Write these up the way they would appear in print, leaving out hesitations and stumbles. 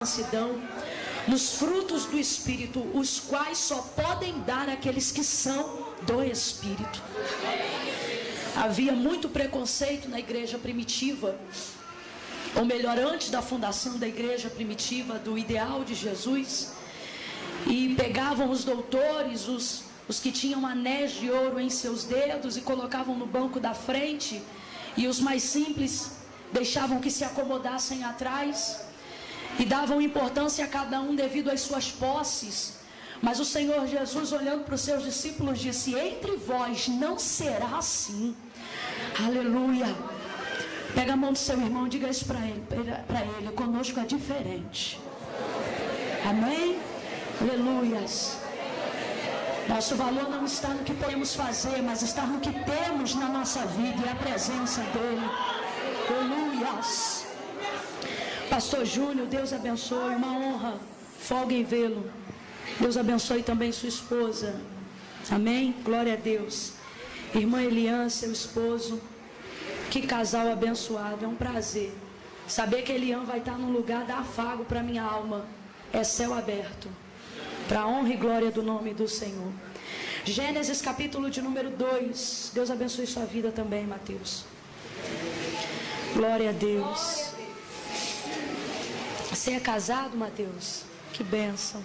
mansidão, nos frutos do Espírito, os quais só podem dar aqueles que são do Espírito. Havia muito preconceito na igreja primitiva, ou melhor, antes da fundação da igreja primitiva, do ideal de Jesus, e pegavam os doutores, os que tinham anéis de ouro em seus dedos, e colocavam no banco da frente, e os mais simples deixavam que se acomodassem atrás, e davam importância a cada um devido às suas posses. Mas o Senhor Jesus, olhando para os seus discípulos, disse: entre vós não será assim. Aleluia. Pega a mão do seu irmão e diga isso para ele: conosco é diferente. Amém? Aleluias. Nosso valor não está no que podemos fazer, mas está no que temos na nossa vida e a presença dele. Aleluias. Pastor Júnior, Deus abençoe, uma honra, folga em vê-lo. Deus abençoe também sua esposa. Amém? Glória a Deus. Irmã Eliane, seu esposo, que casal abençoado. É um prazer saber que Eliane vai estar num lugar da afago para minha alma. É céu aberto, para a honra e glória do nome do Senhor. Gênesis capítulo de número 2. Deus abençoe sua vida também, Mateus. Glória a Deus. Você é casado, Mateus? Que bênção.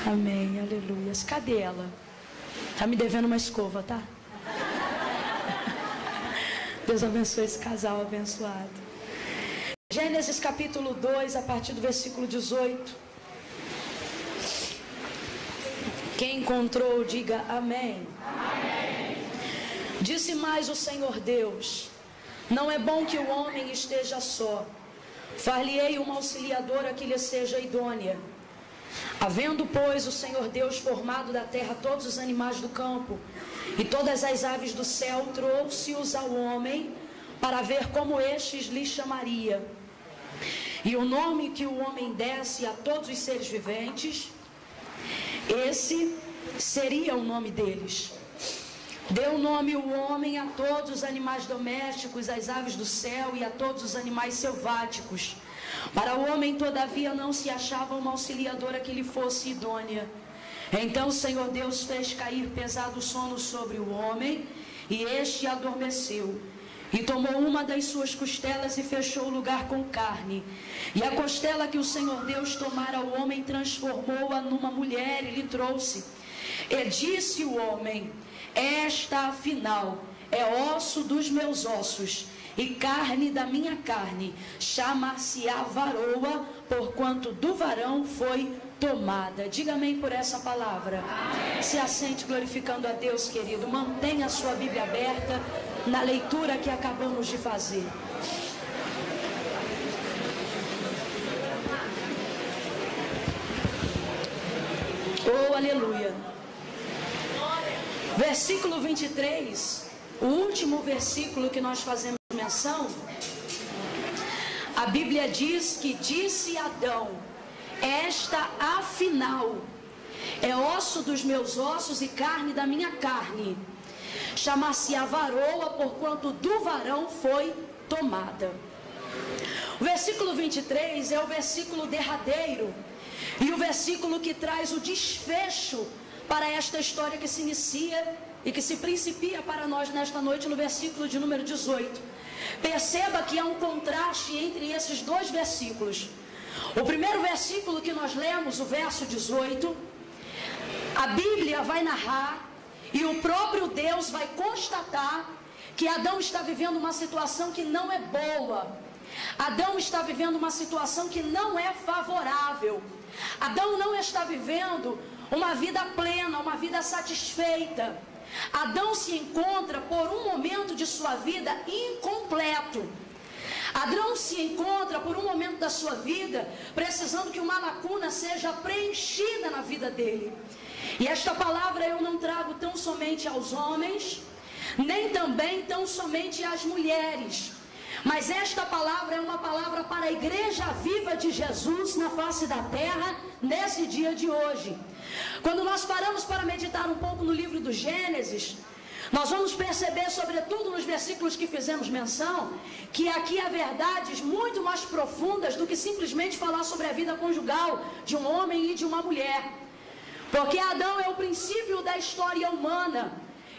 Amém, aleluia. Cadê ela? Tá me devendo uma escova, tá? Deus abençoe esse casal abençoado. Gênesis capítulo 2, a partir do versículo 18. Quem encontrou, diga amém. Amém. Disse mais o Senhor Deus: não é bom que o homem esteja só. Far-lhe-ei uma auxiliadora que lhe seja idônea. Havendo, pois, o Senhor Deus formado da terra todos os animais do campo e todas as aves do céu, trouxe-os ao homem para ver como estes lhe chamaria. E o nome que o homem desse a todos os seres viventes, esse seria o nome deles. Deu nome o homem a todos os animais domésticos, às aves do céu e a todos os animais selváticos. Para o homem, todavia, não se achava uma auxiliadora que lhe fosse idônea. Então o Senhor Deus fez cair pesado sono sobre o homem, e este adormeceu. E tomou uma das suas costelas e fechou o lugar com carne. E a costela que o Senhor Deus tomara ao homem, transformou-a numa mulher e lhe trouxe. E disse o homem: esta, afinal, é osso dos meus ossos e carne da minha carne. Chamar-se-á varoa, porquanto do varão foi tomada. Diga amém por essa palavra. Amém. Se assente glorificando a Deus, querido. Mantenha a sua Bíblia aberta na leitura que acabamos de fazer. Oh, aleluia. Versículo 23, o último versículo que nós fazemos menção, a Bíblia diz que disse Adão: esta, afinal, é osso dos meus ossos e carne da minha carne. Chamar-se-á varoa, porquanto do varão foi tomada. O versículo 23 é o versículo derradeiro e o versículo que traz o desfecho para esta história que se inicia e que se principia para nós nesta noite no versículo de número 18. Perceba que há um contraste entre esses dois versículos. O primeiro versículo que nós lemos, o verso 18, a Bíblia vai narrar e o próprio Deus vai constatar que Adão está vivendo uma situação que não é boa. Adão está vivendo uma situação que não é favorável. Adão não está vivendo uma vida plena, uma vida satisfeita. Adão se encontra por um momento de sua vida incompleto. Adão se encontra por um momento da sua vida precisando que uma lacuna seja preenchida na vida dele. E esta palavra eu não trago tão somente aos homens, nem também tão somente às mulheres, mas esta palavra é uma palavra para a igreja viva de Jesus na face da terra nesse dia de hoje. Quando nós paramos para meditar um pouco no livro do Gênesis, Nós vamos perceber, sobretudo nos versículos que fizemos menção, que aqui há verdades muito mais profundas do que simplesmente falar sobre a vida conjugal de um homem e de uma mulher. Porque Adão é o princípio da história humana,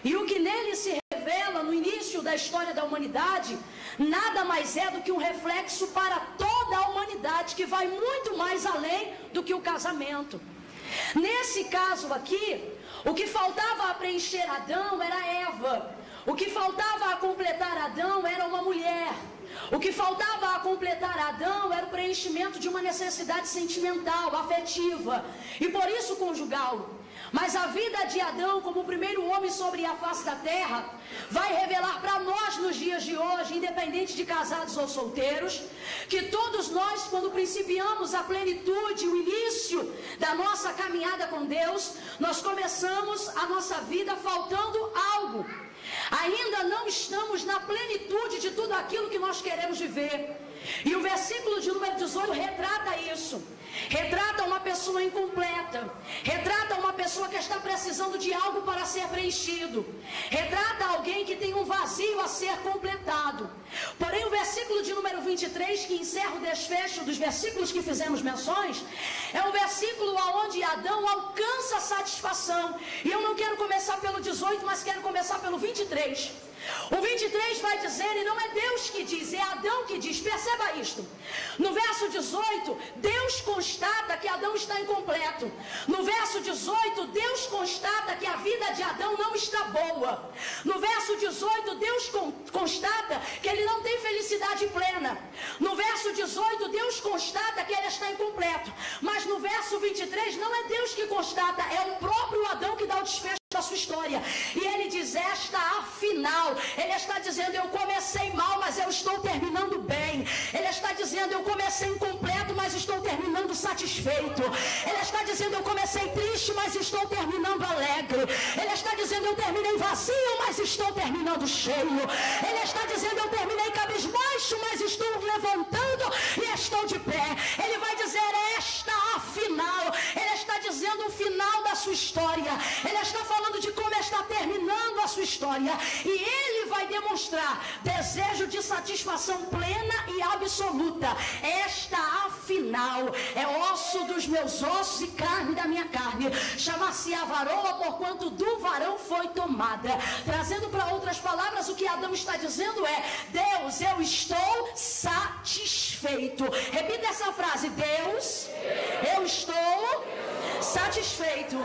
e o que nele se revela no início da história da humanidade, nada mais é do que um reflexo para toda a humanidade, que vai muito mais além do que o casamento. Nesse caso aqui, o que faltava a preencher Adão era Eva. O que faltava a completar Adão era uma mulher. O que faltava a completar Adão era o preenchimento de uma necessidade sentimental, afetiva, e por isso conjugal. Mas a vida de Adão, como o primeiro homem sobre a face da terra, vai revelar para nós nos dias de hoje, independente de casados ou solteiros, que todos nós, quando principiamos a plenitude, o início da nossa caminhada com Deus, nós começamos a nossa vida faltando algo. Ainda não estamos na plenitude de tudo aquilo que nós queremos viver. E o versículo de número 18 retrata isso. Retrata uma pessoa incompleta. Retrata uma pessoa que está precisando de algo para ser preenchido. Retrata alguém que tem um vazio a ser completado. Porém, o versículo de número 23, que encerra o desfecho dos versículos que fizemos menções, é um versículo onde Adão alcança a satisfação. E eu não quero começar pelo 18, mas quero começar pelo 23. O 23 vai dizer, e não é Deus que diz, é Adão que diz, perceba isto. No verso 18, Deus constata que Adão está incompleto. No verso 18, Deus constata que a vida de Adão não está boa. No verso 18, Deus constata que ele não tem felicidade plena. No verso 18, Deus constata que ele está incompleto. Mas no verso 23, não é Deus que constata, é o próprio Adão que dá o desfecho da sua história. E ele diz, esta afinal, ele está dizendo, eu comecei mal, mas eu estou terminando bem. Ele está dizendo, eu comecei incompleto, mas estou terminando satisfeito. Ele está dizendo, eu comecei triste, mas estou terminando alegre. Ele está dizendo, eu terminei vazio, mas estou terminando cheio. Ele está dizendo, eu terminei cabisbaixo, mas estou levantando e estou de pé. Ele vai dizer, esta afinal. Ele está dizendo o final da sua história. Ele está falando de como está terminando a sua história. E ele vai demonstrar desejo de satisfação plena e absoluta. Esta afinal é osso dos meus ossos e carne da minha carne. Chamar-se-á varoa, porquanto do varão foi tomada. Trazendo para outras palavras, o que Adão está dizendo é, Deus, eu estou satisfeito. Repita essa frase, Deus, eu estou satisfeito.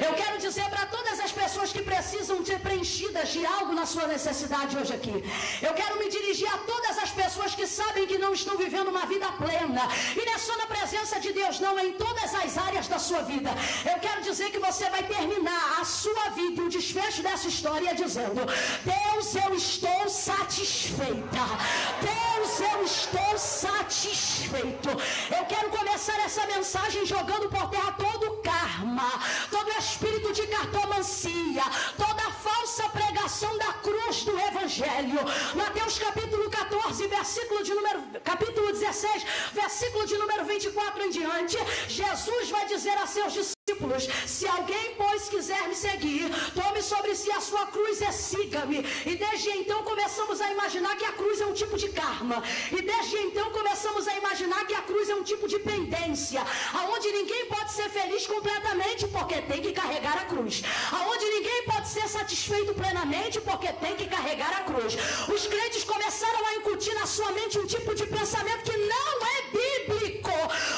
Eu quero dizer para todas as pessoas que precisam ser preenchidas de algo na sua necessidade hoje aqui. Eu quero me dirigir a todas as pessoas que sabem que não estão vivendo uma vida plena. E não é só na presença de Deus, não, é em todas as áreas da sua vida. Eu quero dizer que você vai terminar a sua vida e o desfecho dessa história dizendo, Deus, eu estou satisfeita. Deus, eu estou satisfeito. Eu quero começar essa mensagem jogando por terra todo o karma, todo o espírito de cartomancia, toda a falsa pregação da cruz do Evangelho. Mateus capítulo 14, capítulo 16, versículo de número 24 em diante, Jesus vai dizer a seus discípulos, se alguém, pois, quiser me seguir, tome sobre si a sua cruz e siga-me. E desde então começamos a imaginar que a cruz é um tipo de karma. E desde então começamos a imaginar que a cruz é um tipo de pendência, aonde ninguém pode ser feliz completamente porque tem que carregar a cruz, aonde ninguém pode ser satisfeito plenamente porque tem que carregar a cruz. Os crentes começaram a incutir na sua mente um tipo de pensamento que não é bíblico,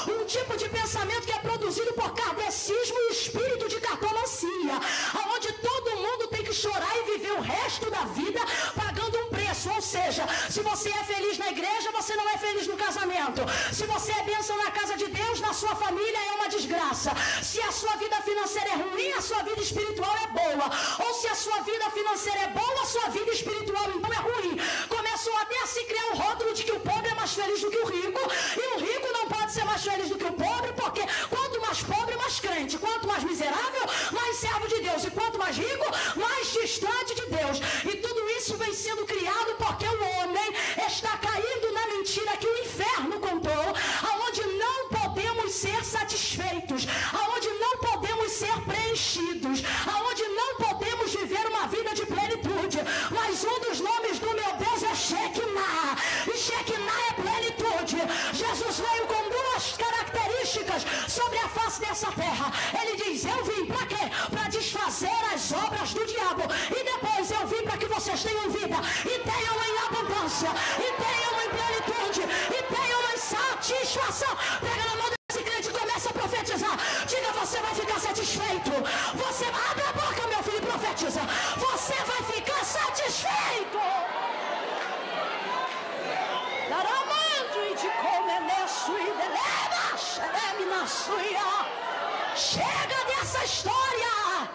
um tipo de pensamento que é produzido por kardecismo e espírito de cartomancia, aonde todo mundo tem que chorar e viver o resto da vida pagando um preço. Ou seja, se você é feliz na igreja, você não é feliz no casamento. Se você é bênção na casa de Deus, na sua família é uma desgraça. Se a sua vida financeira é ruim, a sua vida espiritual é boa. Ou se a sua vida financeira é boa, a sua vida espiritual então é ruim. Começou até a se criar um rótulo de que o pobre é mais feliz do que o rico, e o rico não pode ser mais feliz do que o pobre, porque quanto mais pobre, mais crente, quanto mais miserável, mais servo de Deus, e quanto mais rico, mais distante de Deus. E tudo isso vem sendo criado porque o homem está caindo na mentira que o inferno contou, aonde não podemos ser satisfeitos, aonde não podemos ser preenchidos, aonde não podemos viver uma vida de plenitude. sobre a face dessa terra. Ele diz: eu vim para quê? Para desfazer as obras do diabo. E depois eu vim para que vocês tenham vida, e tenham em abundância, e tenham em plenitude, e tenham em satisfação. Pega na mão desse crente e começa a profetizar. Diga: você vai ficar satisfeito. Você abre a boca, meu filho, e profetiza. Você vai ficar satisfeito. Chega dessa história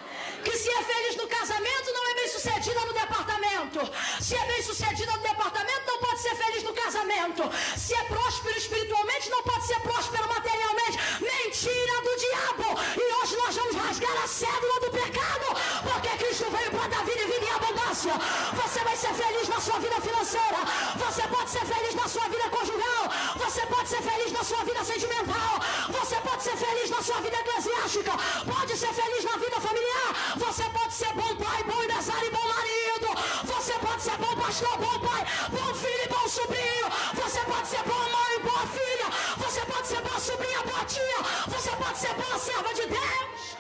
que se é feliz no casamento não é bem sucedida no departamento. Se é bem sucedida no departamento não pode ser feliz no casamento. Se é próspero espiritualmente não pode ser próspero materialmente. Mentira do diabo. E hoje nós vamos rasgar a cédula do pecado, porque Cristo veio para dar vida e vida em abundância. Você vai ser feliz na sua vida financeira. Você pode ser feliz na sua vida conjugal. Você pode ser feliz na sua vida sentimental. Você pode ser feliz na sua vida eclesiástica. Pode ser feliz na vida familiar. Você pode ser bom pai, bom empresário e bom marido. Você pode ser bom pastor, bom pai, bom filho e bom sobrinho. Você pode ser boa mãe, boa filha. Você pode ser boa sobrinha, boa tia. Você pode ser boa serva de Deus.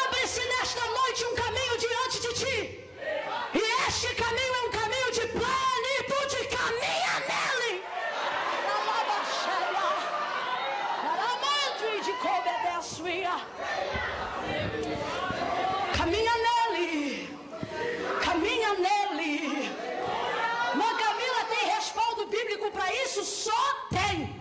Abre-se nesta noite um caminho diante de ti. E este caminho é um caminho de plenitude. Caminha nele. Caminha nele. Caminha nele. Irmã Camila, tem respaldo bíblico para isso? Só tem.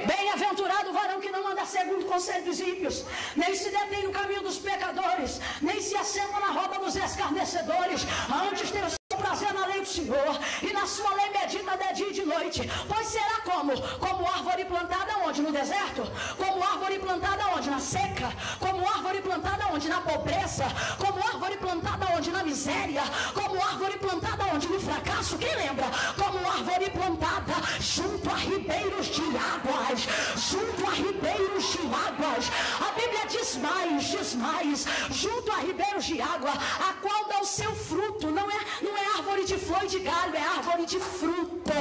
Bem-aventurado o varão que não anda segundo o conselho dos ímpios, nem se detém no caminho dos pecadores, nem se assenta na roda dos escarnecedores. Antes tem o seu prazer na lei do Senhor, e na sua lei medita de dia e de noite. Pois será como árvore plantada onde? No deserto? Como árvore plantada onde? Na seca? Como árvore plantada onde? Na pobreza? Como árvore plantada onde? Na miséria? Como árvore plantada onde? No fracasso? Quem lembra? Como árvore plantada junto a ribeiros de águas. Junto a ribeiros de águas. A Bíblia diz mais, junto a ribeiros de água, a qual dá o seu fruto. Não é árvore de flor e de galho, é árvore de fruto.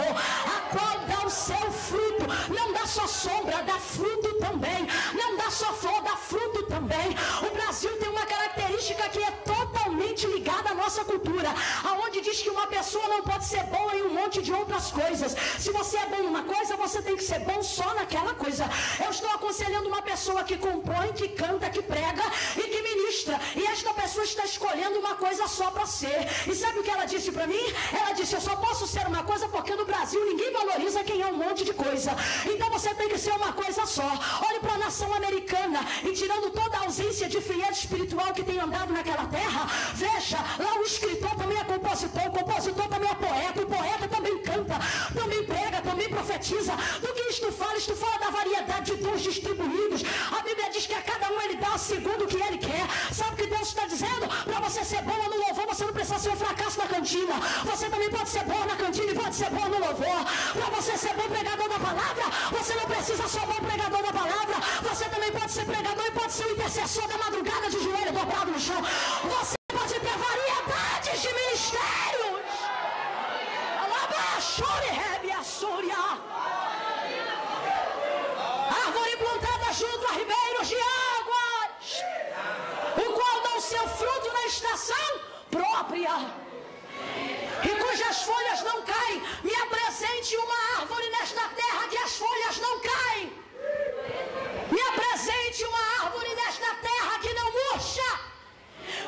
A qual dá o seu fruto. Não dá só sombra, dá fruto também. Não dá só flor, dá fruto também. O Brasil tem uma característica que é totalmente ligada à nossa cultura, aonde diz que uma pessoa não pode ser boa em um monte de outras coisas. Se você é bom em uma coisa, você tem que ser bom só naquela coisa. Eu estou aconselhando uma pessoa que compõe, que canta, que prega e que ministra. E esta pessoa está escolhendo uma coisa só para ser. E sabe o que ela disse para mim? Ela disse: eu só posso ser uma coisa porque no Brasil ninguém valoriza quem é um monte de coisa. Então você tem que ser uma coisa só. Olhe para a nação americana e, tirando toda a ausência de frieza espiritual que tem andado naquela terra, veja, lá o escritor também é compositor, o compositor também é poeta, o poeta também canta, também prega, também profetiza. Do que isto fala da variedade de dons distribuídos. A Bíblia diz que a cada um ele dá segundo o que ele quer. Sabe o que Deus está dizendo? Para você ser bom no louvor, você não precisa ser um fracasso na cantina. Você também pode ser bom na cantina e pode ser bom no louvor. Para você ser bom pregador da palavra, você não precisa ser bom pregador da palavra. Você também pode ser pregador e pode ser um intercessor da madrugada de joelho dobrado no chão. Você pode ter variedades de ministérios. Árvore plantada junto a ribeiros de águas, o qual dá o seu fruto na estação própria, e cujas folhas não caem. Me apresente uma árvore nesta terra que as folhas não caem. Me apresente uma árvore nesta terra que não murcha.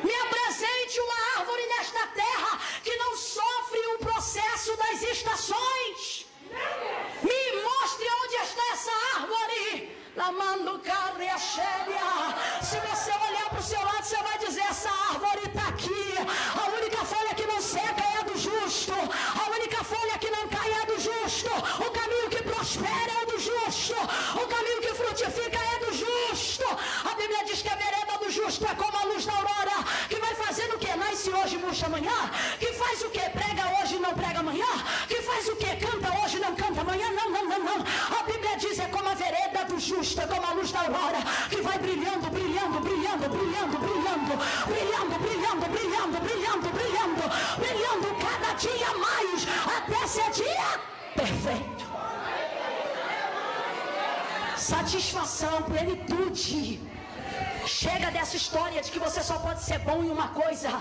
Me apresente uma árvore nesta terra que não sofre o processo das estações. Me mostre onde está essa árvore. Se você olhar para o seu lado, você vai dizer: essa árvore está aqui. A única folha que não seca é a do justo. A única folha que não cai é a do justo. O caminho que prospera é o do justo. O caminho que frutifica é do justo. A Bíblia diz que a vereda do justo é como a luz da aurora, que vai fazendo o que? Nasce hoje, murcha amanhã. Que faz o que? Prega hoje e não prega amanhã. Que faz o que? Canta hoje e não canta amanhã. Não. A Bíblia diz: é como a vereda do justo, é como a luz da aurora, que vai brilhando cada dia mais, até ser dia perfeito. feito. Satisfação, plenitude. Chega dessa história de que você só pode ser bom em uma coisa.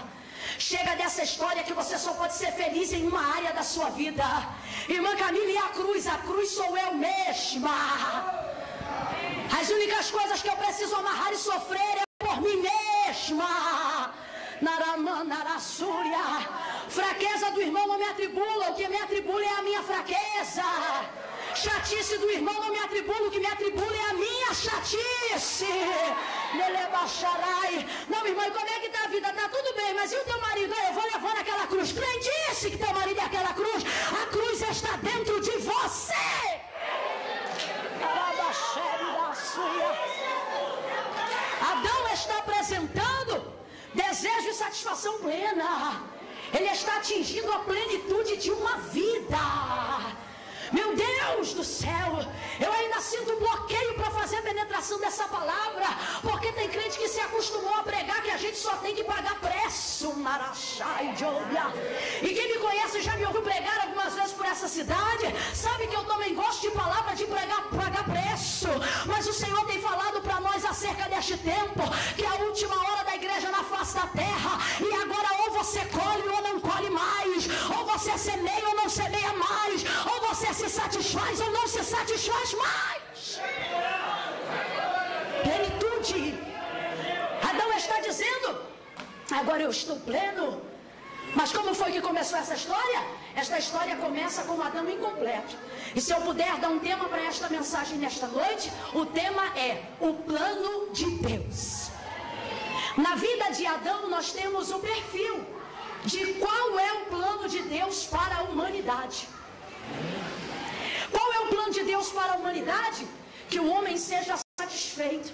Chega dessa história que você só pode ser feliz em uma área da sua vida. Irmã Camila, e a cruz sou eu mesma. As únicas coisas que eu preciso amarrar e sofrer é por mim mesma. Naramanarassúria. Fraqueza do irmão não me atribula, o que me atribula é a minha fraqueza. Chatice do irmão não me atribula, o que me atribula é a minha chatice. Não, irmão, e como é que está a vida? Está tudo bem, mas e o teu marido? Eu vou levando aquela cruz. Quem disse que teu marido é aquela cruz? A cruz está dentro de você. Adão está apresentando desejo e satisfação plena. Ele está atingindo a plenitude de uma vida. Meu Deus do céu, eu ainda sinto um bloqueio para fazer a penetração dessa palavra, porque tem crente que se acostumou a pregar que a gente só tem que pagar preço. E quem me conhece já me ouviu pregar algumas vezes por essa cidade, sabe que eu também gosto de palavra de pagar preço. Mas o Senhor tem falado para nós acerca deste tempo, que é a última hora da igreja na face da terra, e agora ou você colhe ou não colhe mais, ou você semeia ou não semeia mais, ou você se satisfaz ou não se satisfaz mais. Plenitude. Adão está dizendo: agora eu estou pleno. Mas como foi que começou essa história? Esta história começa com Adão incompleto. E se eu puder dar um tema para esta mensagem nesta noite, o tema é o plano de Deus. Na vida de Adão nós temos o perfil de qual é o plano de Deus para a humanidade. Qual é o plano de Deus para a humanidade? Que o homem seja satisfeito.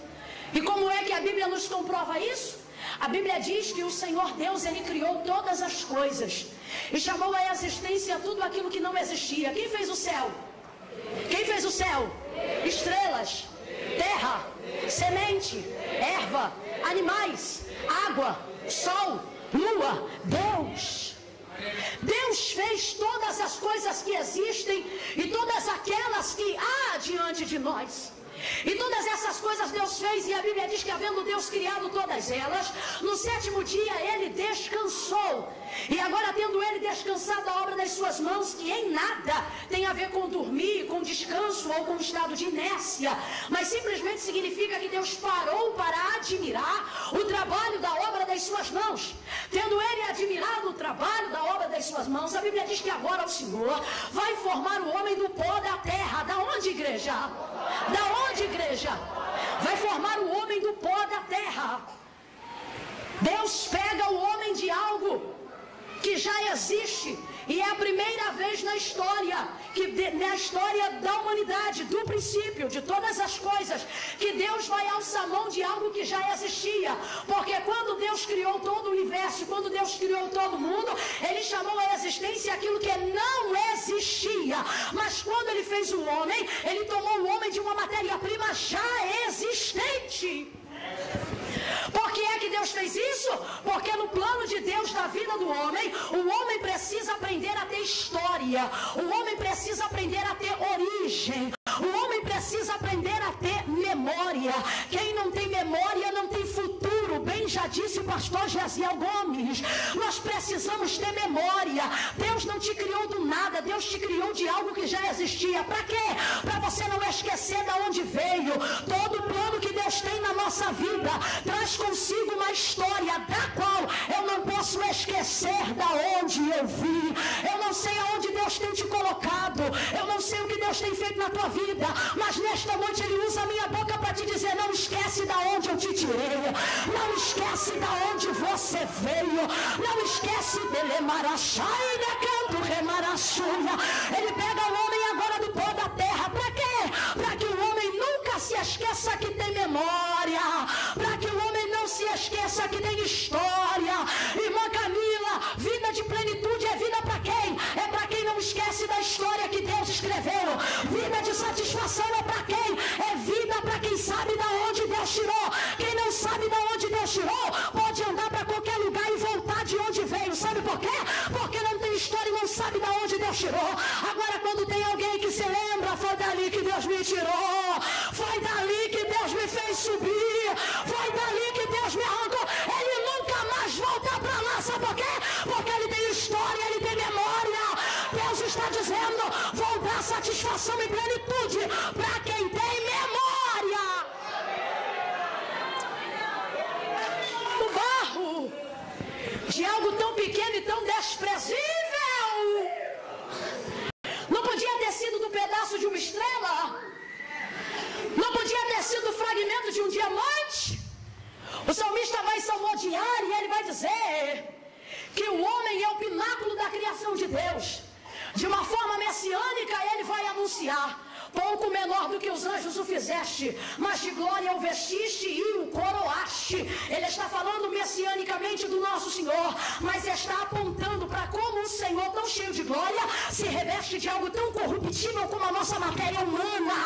E como é que a Bíblia nos comprova isso? A Bíblia diz que o Senhor Deus, Ele criou todas as coisas e chamou à existência tudo aquilo que não existia. Quem fez o céu? Quem fez o céu? Estrelas, terra, semente, erva, animais, água, sol, lua. Deus fez todas as coisas que existem e todas aquelas que há diante de nós. E todas essas coisas Deus fez, e a Bíblia diz que havendo Deus criado todas elas, no sétimo dia Ele descansou. E agora, tendo Ele descansado a obra das suas mãos, que em nada tem a ver com dormir, com descanso ou com estado de inércia, mas simplesmente significa que Deus parou para admirar o trabalho da obra das suas mãos. Tendo Ele admirado o trabalho da obra das suas mãos, a Bíblia diz que agora o Senhor vai formar o homem do pó da terra. Da onde, igreja? Da onde, igreja? Vai formar o homem do pó da terra. Deus pega o homem de algo que já existe, e é a primeira vez na história, na história da humanidade, do princípio, de todas as coisas, que Deus vai alçar mão de algo que já existia. Porque quando Deus criou todo o universo, quando Deus criou todo mundo, Ele chamou à existência aquilo que não existia. Mas quando Ele fez o homem, Ele tomou o homem de uma matéria-prima já existente. Por que é que Deus fez isso? Porque no plano de Deus da vida do homem, o homem precisa aprender a ter história, o homem precisa aprender a ter origem, o homem precisa aprender a ter memória. Quem não tem memória não tem futuro. Bem já disse o pastor Gesiel Gomes, nós precisamos ter memória. Deus não te criou do nada, Deus te criou de algo que já existia. Para quê? Para você não esquecer de onde veio. Todo plano que Deus tem na nossa vida traz consigo uma história da qual eu não posso esquecer da onde eu vim. Eu não sei aonde Deus tem te colocado, eu não sei o que Deus tem feito na tua vida, mas nesta noite Ele usa a minha boca para te dizer: não esquece da onde eu te tirei, não esquece da onde você veio, não esquece dele marachai de canto remarachuia. Ele pega o homem agora do pó da terra. Para quê? Para que o homem nunca se esqueça que tem memória, para que o homem não se esqueça que tem história. Irmã Camila, vida de plenitude é vida para quem? É para quem não esquece da história que Deus escreveu. Vida de satisfação é para quem? É vida para quem sabe da onde Deus tirou. Quem não sabe da onde Deus tirou pode andar para qualquer lugar e voltar de onde veio. Sabe por quê? Porque não tem história e não sabe da onde Deus tirou. Agora, quando tem alguém revelação em plenitude para quem tem memória. O barro de algo tão pequeno e tão desprezível não podia ter sido do pedaço de uma estrela, não podia ter sido do fragmento de um diamante. O salmista vai salmodiar e ele vai dizer que o homem é o pináculo da criação de Deus. De uma forma messiânica ele vai anunciar: pouco menor do que os anjos o fizeste, mas de glória o vestiste e o coroaste. Ele está falando messianicamente do nosso Senhor, mas está apontando para como o Senhor, tão cheio de glória, se reveste de algo tão corruptível como a nossa matéria humana.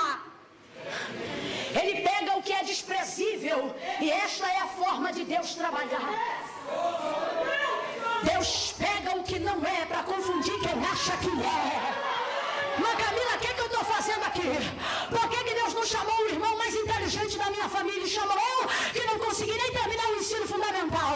Ele pega o que é desprezível, e esta é a forma de Deus trabalhar. Deus pega o que não é para confundir quem acha que é. Mas Camila, o que eu estou fazendo aqui? Por que Deus não chamou o irmão mais inteligente da minha família e chamou eu, que não consegui nem terminar o ensino fundamental?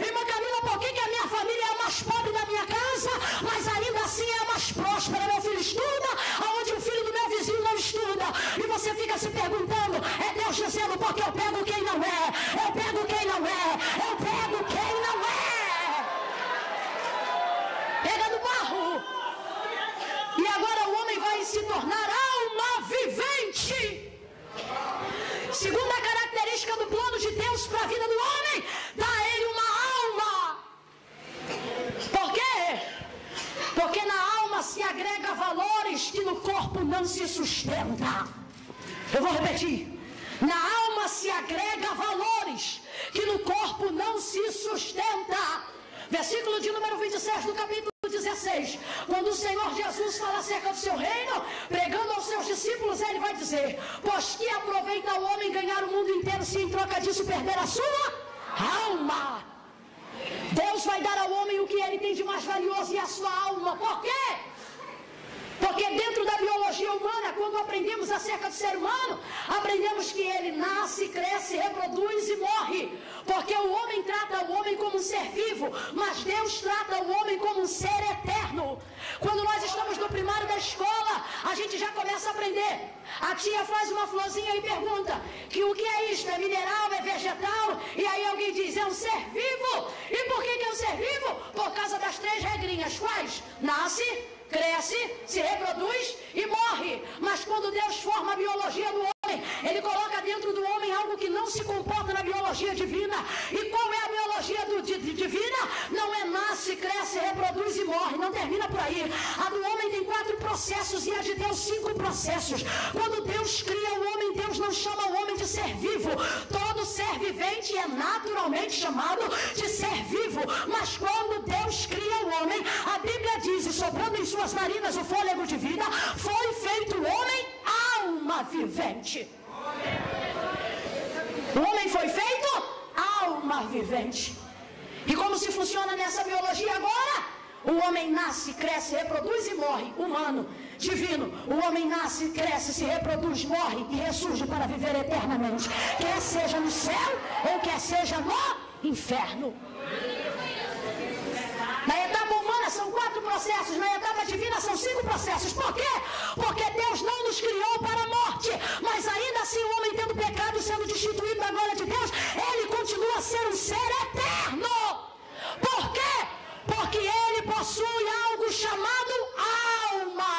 Irmã Camila, por que a minha família é a mais pobre da minha casa, mas ainda assim é a mais próspera? Meu filho estuda, aonde o filho do meu vizinho não estuda. E você fica se perguntando, é Deus dizendo, porque eu pego quem não é, eu pego quem não é, eu pego quem não é. Pega no barro. E agora o homem vai se tornar alma vivente. Segunda característica do plano de Deus para a vida do homem, dá a ele uma alma. Por quê? Porque na alma se agrega valores que no corpo não se sustenta. Eu vou repetir. Na alma se agrega valores que no corpo não se sustenta. Versículo de número 26 do capítulo 16, quando o Senhor Jesus fala acerca do seu reino, pregando aos seus discípulos, ele vai dizer: pois que aproveita o homem ganhar o mundo inteiro se em troca disso perder a sua alma? Deus vai dar ao homem o que ele tem de mais valioso, e a sua alma. Por quê? Porque dentro da biologia humana, quando aprendemos acerca do ser humano, aprendemos que ele nasce, cresce, reproduz e morre. Porque o homem trata o homem como um ser vivo, mas Deus trata o homem como um ser eterno. Quando nós estamos no primário da escola, a gente já começa a aprender. A tia faz uma florzinha e pergunta que o que é isto? É mineral? É vegetal? E aí alguém diz, é um ser vivo. E por que é um ser vivo? Por causa das 3 regrinhas. Quais? Nasce, cresce, se reproduz e morre. Mas quando Deus forma a biologia do homem, Ele coloca dentro do homem algo que não se comporta na biologia divina. E qual é a biologia divina? Não é nasce, cresce, reproduz e morre. Não termina por aí. A do homem tem 4 processos e a de Deus 5 processos. Quando Deus cria o homem, Deus não chama o homem de ser vivo. Todo ser vivente é naturalmente chamado de ser vivo. Mas quando Deus cria o homem, a Bíblia diz, e sobrando em suas narinas o fôlego de vida, foi feito o homem alma vivente. O homem foi feito alma vivente. E como se funciona nessa biologia agora? O homem nasce, cresce, reproduz e morre. Humano, divino. O homem nasce, cresce, se reproduz, morre e ressurge para viver eternamente. Quer seja no céu ou quer seja no inferno. Na etapa humana são 4 processos, na etapa divina são 5 processos. Por quê? Porque Deus não nos criou para a morte, mas ainda assim o homem tendo pecado e sendo destituído da glória de Deus, ele continua a ser um ser eterno. Por quê? Porque ele possui algo chamado alma.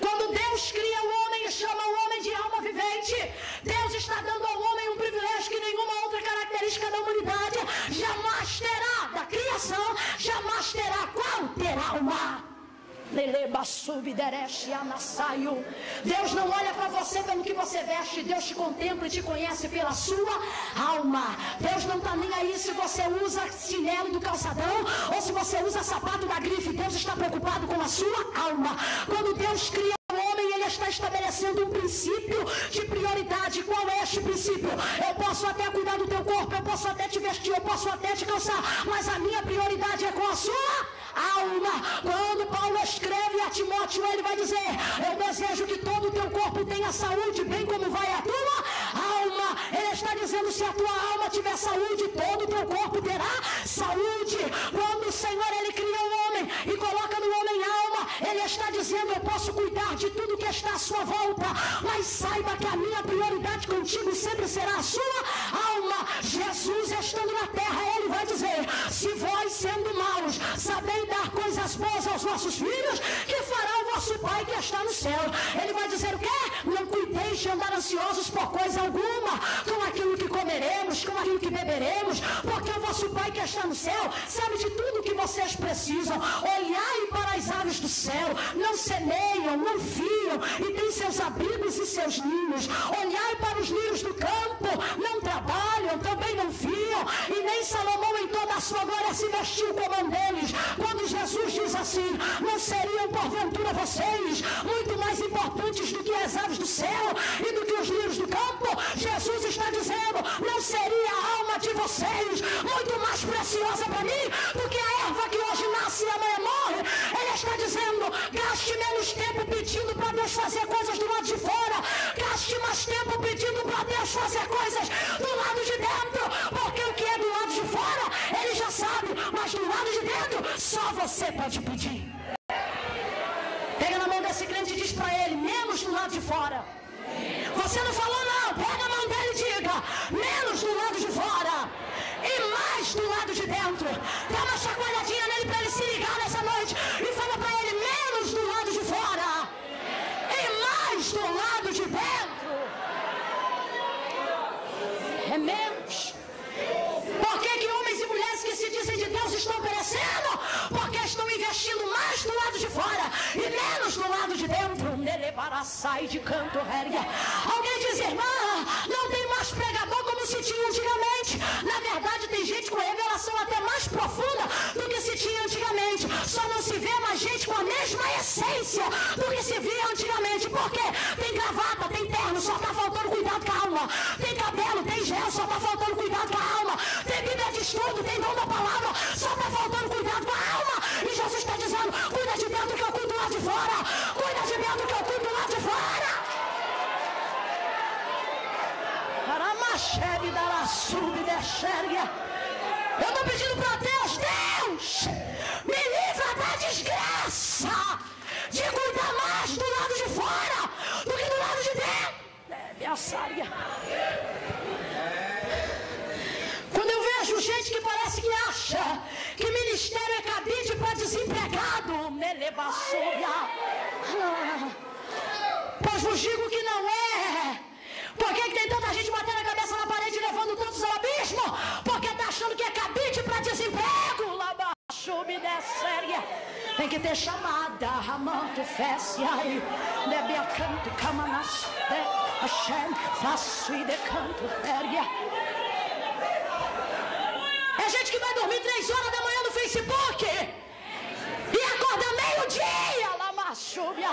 Quando Deus cria o homem e chama o homem de alma vivente, Deus está dando ao homem um privilégio que nenhuma outra característica da humanidade jamais terá, da criação, jamais terá. Qual? Ter alma. Deus não olha para você pelo que você veste, Deus te contempla e te conhece pela sua alma. Deus não está nem aí se você usa chinelo do calçadão ou se você usa sapato da grife. Deus está preocupado com a sua alma. Quando Deus cria o homem, Ele está estabelecendo um princípio de prioridade. Qual é este princípio? Eu posso até cuidar do teu corpo, eu posso até te vestir, eu posso até te calçar, mas a minha prioridade é com a sua alma. Quando Paulo escreve a Timóteo, ele vai dizer: eu desejo que todo o teu corpo tenha saúde, bem como vai a tua alma. Ele está dizendo, se a tua alma tiver saúde, todo o teu corpo terá saúde. Quando o Senhor, ele cria o homem e coloca no homem alma, ele está dizendo, eu posso cuidar de tudo que está à sua volta, mas saiba que a minha prioridade contigo sempre será a sua alma. Jesus estando na terra, ele vai dizer: se vós sendo maus sabeis dar coisas boas aos vossos filhos, que fará o vosso Pai que está no céu? Ele vai dizer o quê? Não cuideis de andar ansiosos por coisa alguma, com aquilo que comeremos, com aquilo que beberemos, porque o vosso Pai que está no céu sabe de tudo que vocês precisam. Olhai para as aves do céu, não semeiam, não fiam, e têm seus abrigos e seus ninhos. Olhai para os lírios do campo, não trabalham, também não fiam, e nem Salomão em toda a sua glória se vestiu como um deles. Quando Jesus diz assim: não seriam porventura vocês muito mais importantes do que as aves do céu e do que os lírios do campo? Jesus está dizendo: não seria a alma de vocês muito mais preciosa para mim do que a erva que hoje nasce e amanhã morre? Ele está dizendo: gaste menos tempo pedindo para Deus fazer coisas do lado de fora, gaste mais tempo pedindo para Deus fazer coisas do lado de dentro, porque o que é do lado de fora ele já sabe, mas do lado de dentro só você pode pedir. Pega na mão desse crente e diz para ele: menos do lado de fora. Você não falou não, pega a mão dele e diga: menos do lado de fora e mais do lado de dentro. Dá uma chacoalhadinha nele para ele se ligar nessa noite e fala para ele: menos do lado de fora e mais do lado de dentro. É menos. Por que homens e mulheres que se dizem de Deus estão perecendo? Porque estão investindo mais do lado de fora e menos do lado de dentro. Nele para sai de canto réria. Alguém diz: irmã, não tem mais pregador como se tinha antigamente. Na verdade tem gente com revelação até mais profunda do que se tinha antigamente. Só não se vê mais gente com a mesma essência do que se via antigamente. Por quê? Tem gravata, tem terno, só está faltando cuidado com a alma. Tem cabelo, tem gel, só está faltando cuidado com a alma. Tem Bíblia de estudo, tem dom da palavra, só está faltando cuidado com a alma. E Jesus está dizendo: cuida de dentro que eu cuido lá de fora. Cuida de dentro que eu cuido lá de fora. Eu estou pedindo para Deus: Deus, me livra da desgraça de cuidar mais do lado de fora do que do lado de dentro. Minha sária. Quando eu vejo gente que parece que acha que ministério é cabide para desempregado, me leva a sobra. Pois vos digo que não é. Por que tem tanta gente batendo a cabeça na parede e levando tantos ao abismo? Porque está achando que é cabide para desemprego. Lá baixo me desce. Tem que ter chamada. Ramanto, fesse, ai. Debe a canto, camanas. Hashem, faço e decanto, féria. É gente que vai dormir 3 horas da manhã no Facebook e acorda meio-dia. Lá machubia.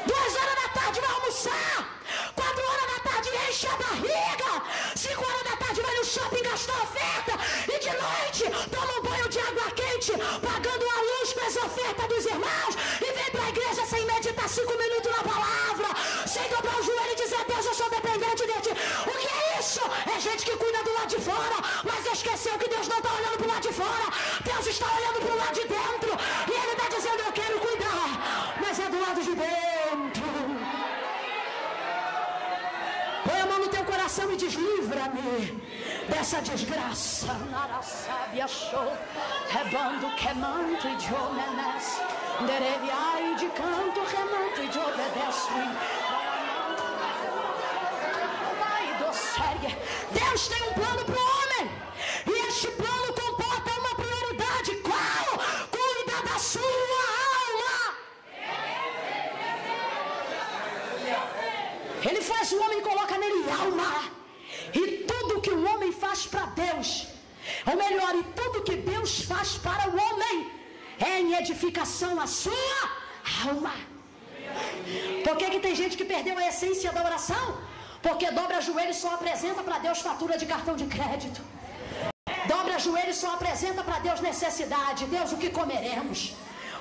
2 horas da tarde vai almoçar. 4 horas da tarde enche a barriga. 5 horas da tarde vai no shopping gastar oferta. E de noite toma um banho de água quente, pagando a luz com as ofertas dos irmãos. E vem para a igreja sem meditar 5 minutos na palavra, sem dobrar o joelho e dizer: Deus, eu sou dependente de ti. O que é isso? É gente que cuida do lado de fora, mas esqueceu que Deus não está olhando para o lado de fora. Deus está olhando para o lado de dentro. E Ele está dizendo: eu quero cuidar, mas é do lado de dentro. Põe a mão no teu coração e diz: livra-me dessa desgraça. Narasabia show, rebando, quemanto e de omenes. Dereviai de canto, remanto e de obedeço. Deus tem um plano para o homem, e este plano comporta uma prioridade. Qual? Cuida da sua alma. Ele faz o homem e coloca nele alma. E tudo que o homem faz para Deus, ou melhor, e tudo que Deus faz para o homem, é em edificação à sua alma. Por que tem gente que perdeu a essência da oração? Porque dobra joelho e só apresenta para Deus fatura de cartão de crédito. Dobra joelho e só apresenta para Deus necessidade. Deus, o que comeremos?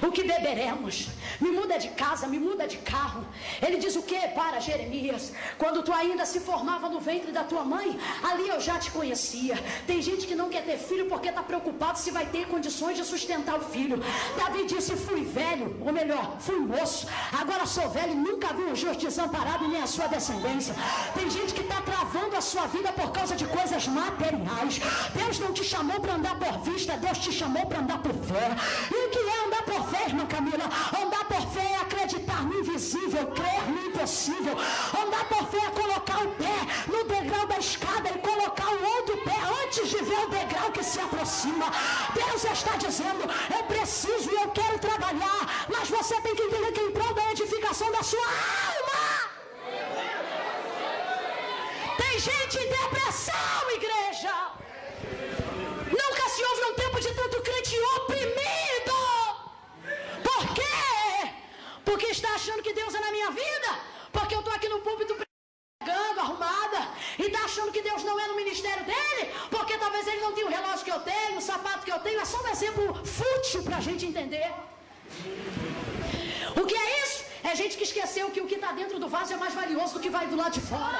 o que beberemos? Me muda de casa, me muda de carro. Ele diz o que para Jeremias? Quando tu ainda se formava no ventre da tua mãe, ali eu já te conhecia. Tem gente que não quer ter filho porque está preocupado se vai ter condições de sustentar o filho. Davi disse, fui velho, ou melhor, fui moço, agora sou velho e nunca vi um justo desamparado nem a sua descendência. Tem gente que está travando a sua vida por causa de coisas materiais. Deus não te chamou para andar por vista, Deus te chamou para andar por fé. E o que é andar por fé, irmã Camila? Andar por fé é acreditar no invisível, crer no impossível. Andar por fé é colocar o pé no degrau da escada e colocar o outro pé antes de ver o degrau que se aproxima. Deus está dizendo, eu preciso e eu quero trabalhar, mas você tem que entender que em prol da edificação da sua alma. Tem gente em depressão, igreja. Nunca se houve um tempo de tanto crente oprimido. Por quê? Porque está achando que Deus é na minha vida? Porque eu estou aqui no púlpito pregando, arrumada, e está achando que Deus não é no ministério dele? Porque talvez ele não tenha o relógio que eu tenho, o sapato que eu tenho. É só um exemplo fútil para a gente entender. O que é isso? É gente que esqueceu que o que está dentro do vaso é mais valioso do que vai do lado de fora.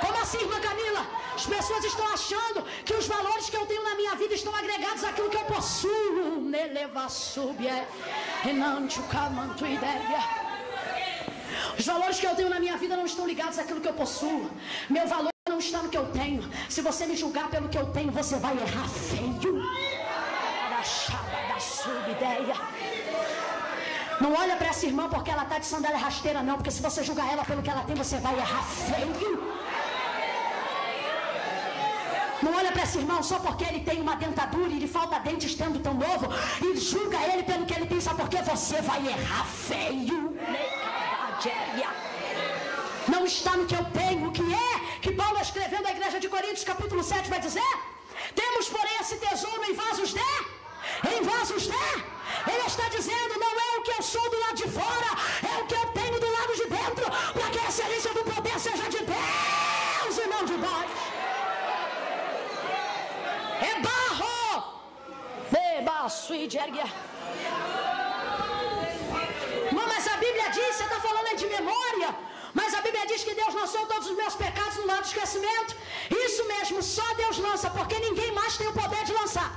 Como assim, irmã Camila? As pessoas estão achando que os valores que eu tenho na minha vida estão agregados àquilo que eu possuo. Os valores que eu tenho na minha vida não estão ligados àquilo que eu possuo. Meu valor não está no que eu tenho. Se você me julgar pelo que eu tenho, você vai errar feio. Não olha para essa irmã porque ela está de sandália rasteira, não. Porque se você julgar ela pelo que ela tem, você vai errar feio. Não olha para esse irmão só porque ele tem uma dentadura e lhe falta dente estando tão novo e julga ele pelo que ele tem, só porque você vai errar feio. Não está no que eu tenho. O que é que Paulo, escrevendo à igreja de Coríntios, capítulo 7, vai dizer? Temos, porém, esse tesouro em vasos de... Ele está dizendo, não é o que eu sou do lado de fora, é o que eu tenho do lado de dentro, para que a excelência do poder seja de Deus e não de nós. É barro. Mas a Bíblia diz, você está falando aí de memória, mas a Bíblia diz que Deus lançou todos os meus pecados no lado do esquecimento. Isso mesmo, só Deus lança, porque ninguém mais tem o poder de lançar.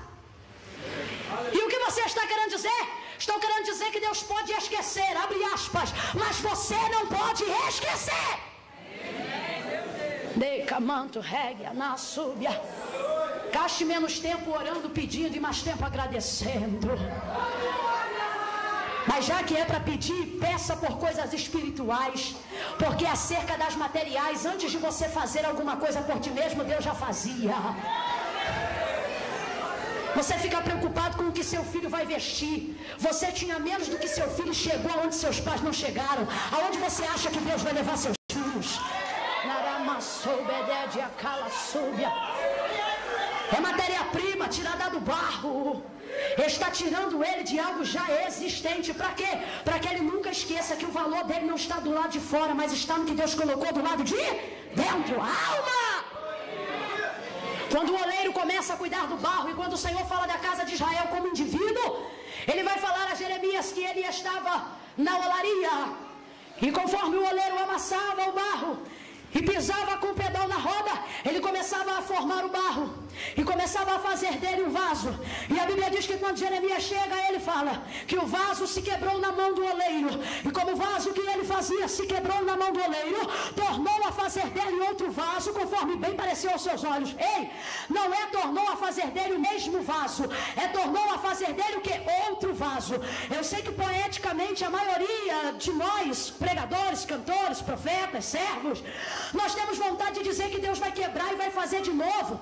E o que você está querendo dizer? Estou querendo dizer que Deus pode esquecer, abre aspas, mas você não pode esquecer. Decamanto, regia, na súbia. Gaste menos tempo orando, pedindo e mais tempo agradecendo. Mas já que é para pedir, peça por coisas espirituais. Porque acerca das materiais, antes de você fazer alguma coisa por ti mesmo, Deus já fazia. Você fica preocupado com o que seu filho vai vestir. Você tinha menos do que seu filho, chegou aonde seus pais não chegaram. Aonde você acha que Deus vai levar seus filhos? É matéria-prima tirada do barro. Está tirando ele de algo já existente. Para quê? Para que ele nunca esqueça que o valor dele não está do lado de fora, mas está no que Deus colocou do lado de dentro. Alma! Quando o oleiro começa a cuidar do barro, e quando o Senhor fala da casa de Israel como indivíduo, ele vai falar a Jeremias que ele estava na olaria, e conforme o oleiro amassava o barro e pisava com o pedal na roda, ele começava a formar o barro e começava a fazer dele um vaso. E a Bíblia diz que quando Jeremias chega, ele fala que o vaso se quebrou na mão do oleiro, e como o vaso que ele fazia se quebrou na mão do oleiro, tornou a fazer dele outro vaso conforme bem pareceu aos seus olhos. Ei, não é tornou a fazer dele o mesmo vaso, é tornou a fazer dele o que? Outro vaso. Eu sei que poeticamente a maioria de nós, pregadores, cantores, profetas, servos, nós temos vontade de dizer que Deus vai quebrar e vai fazer de novo,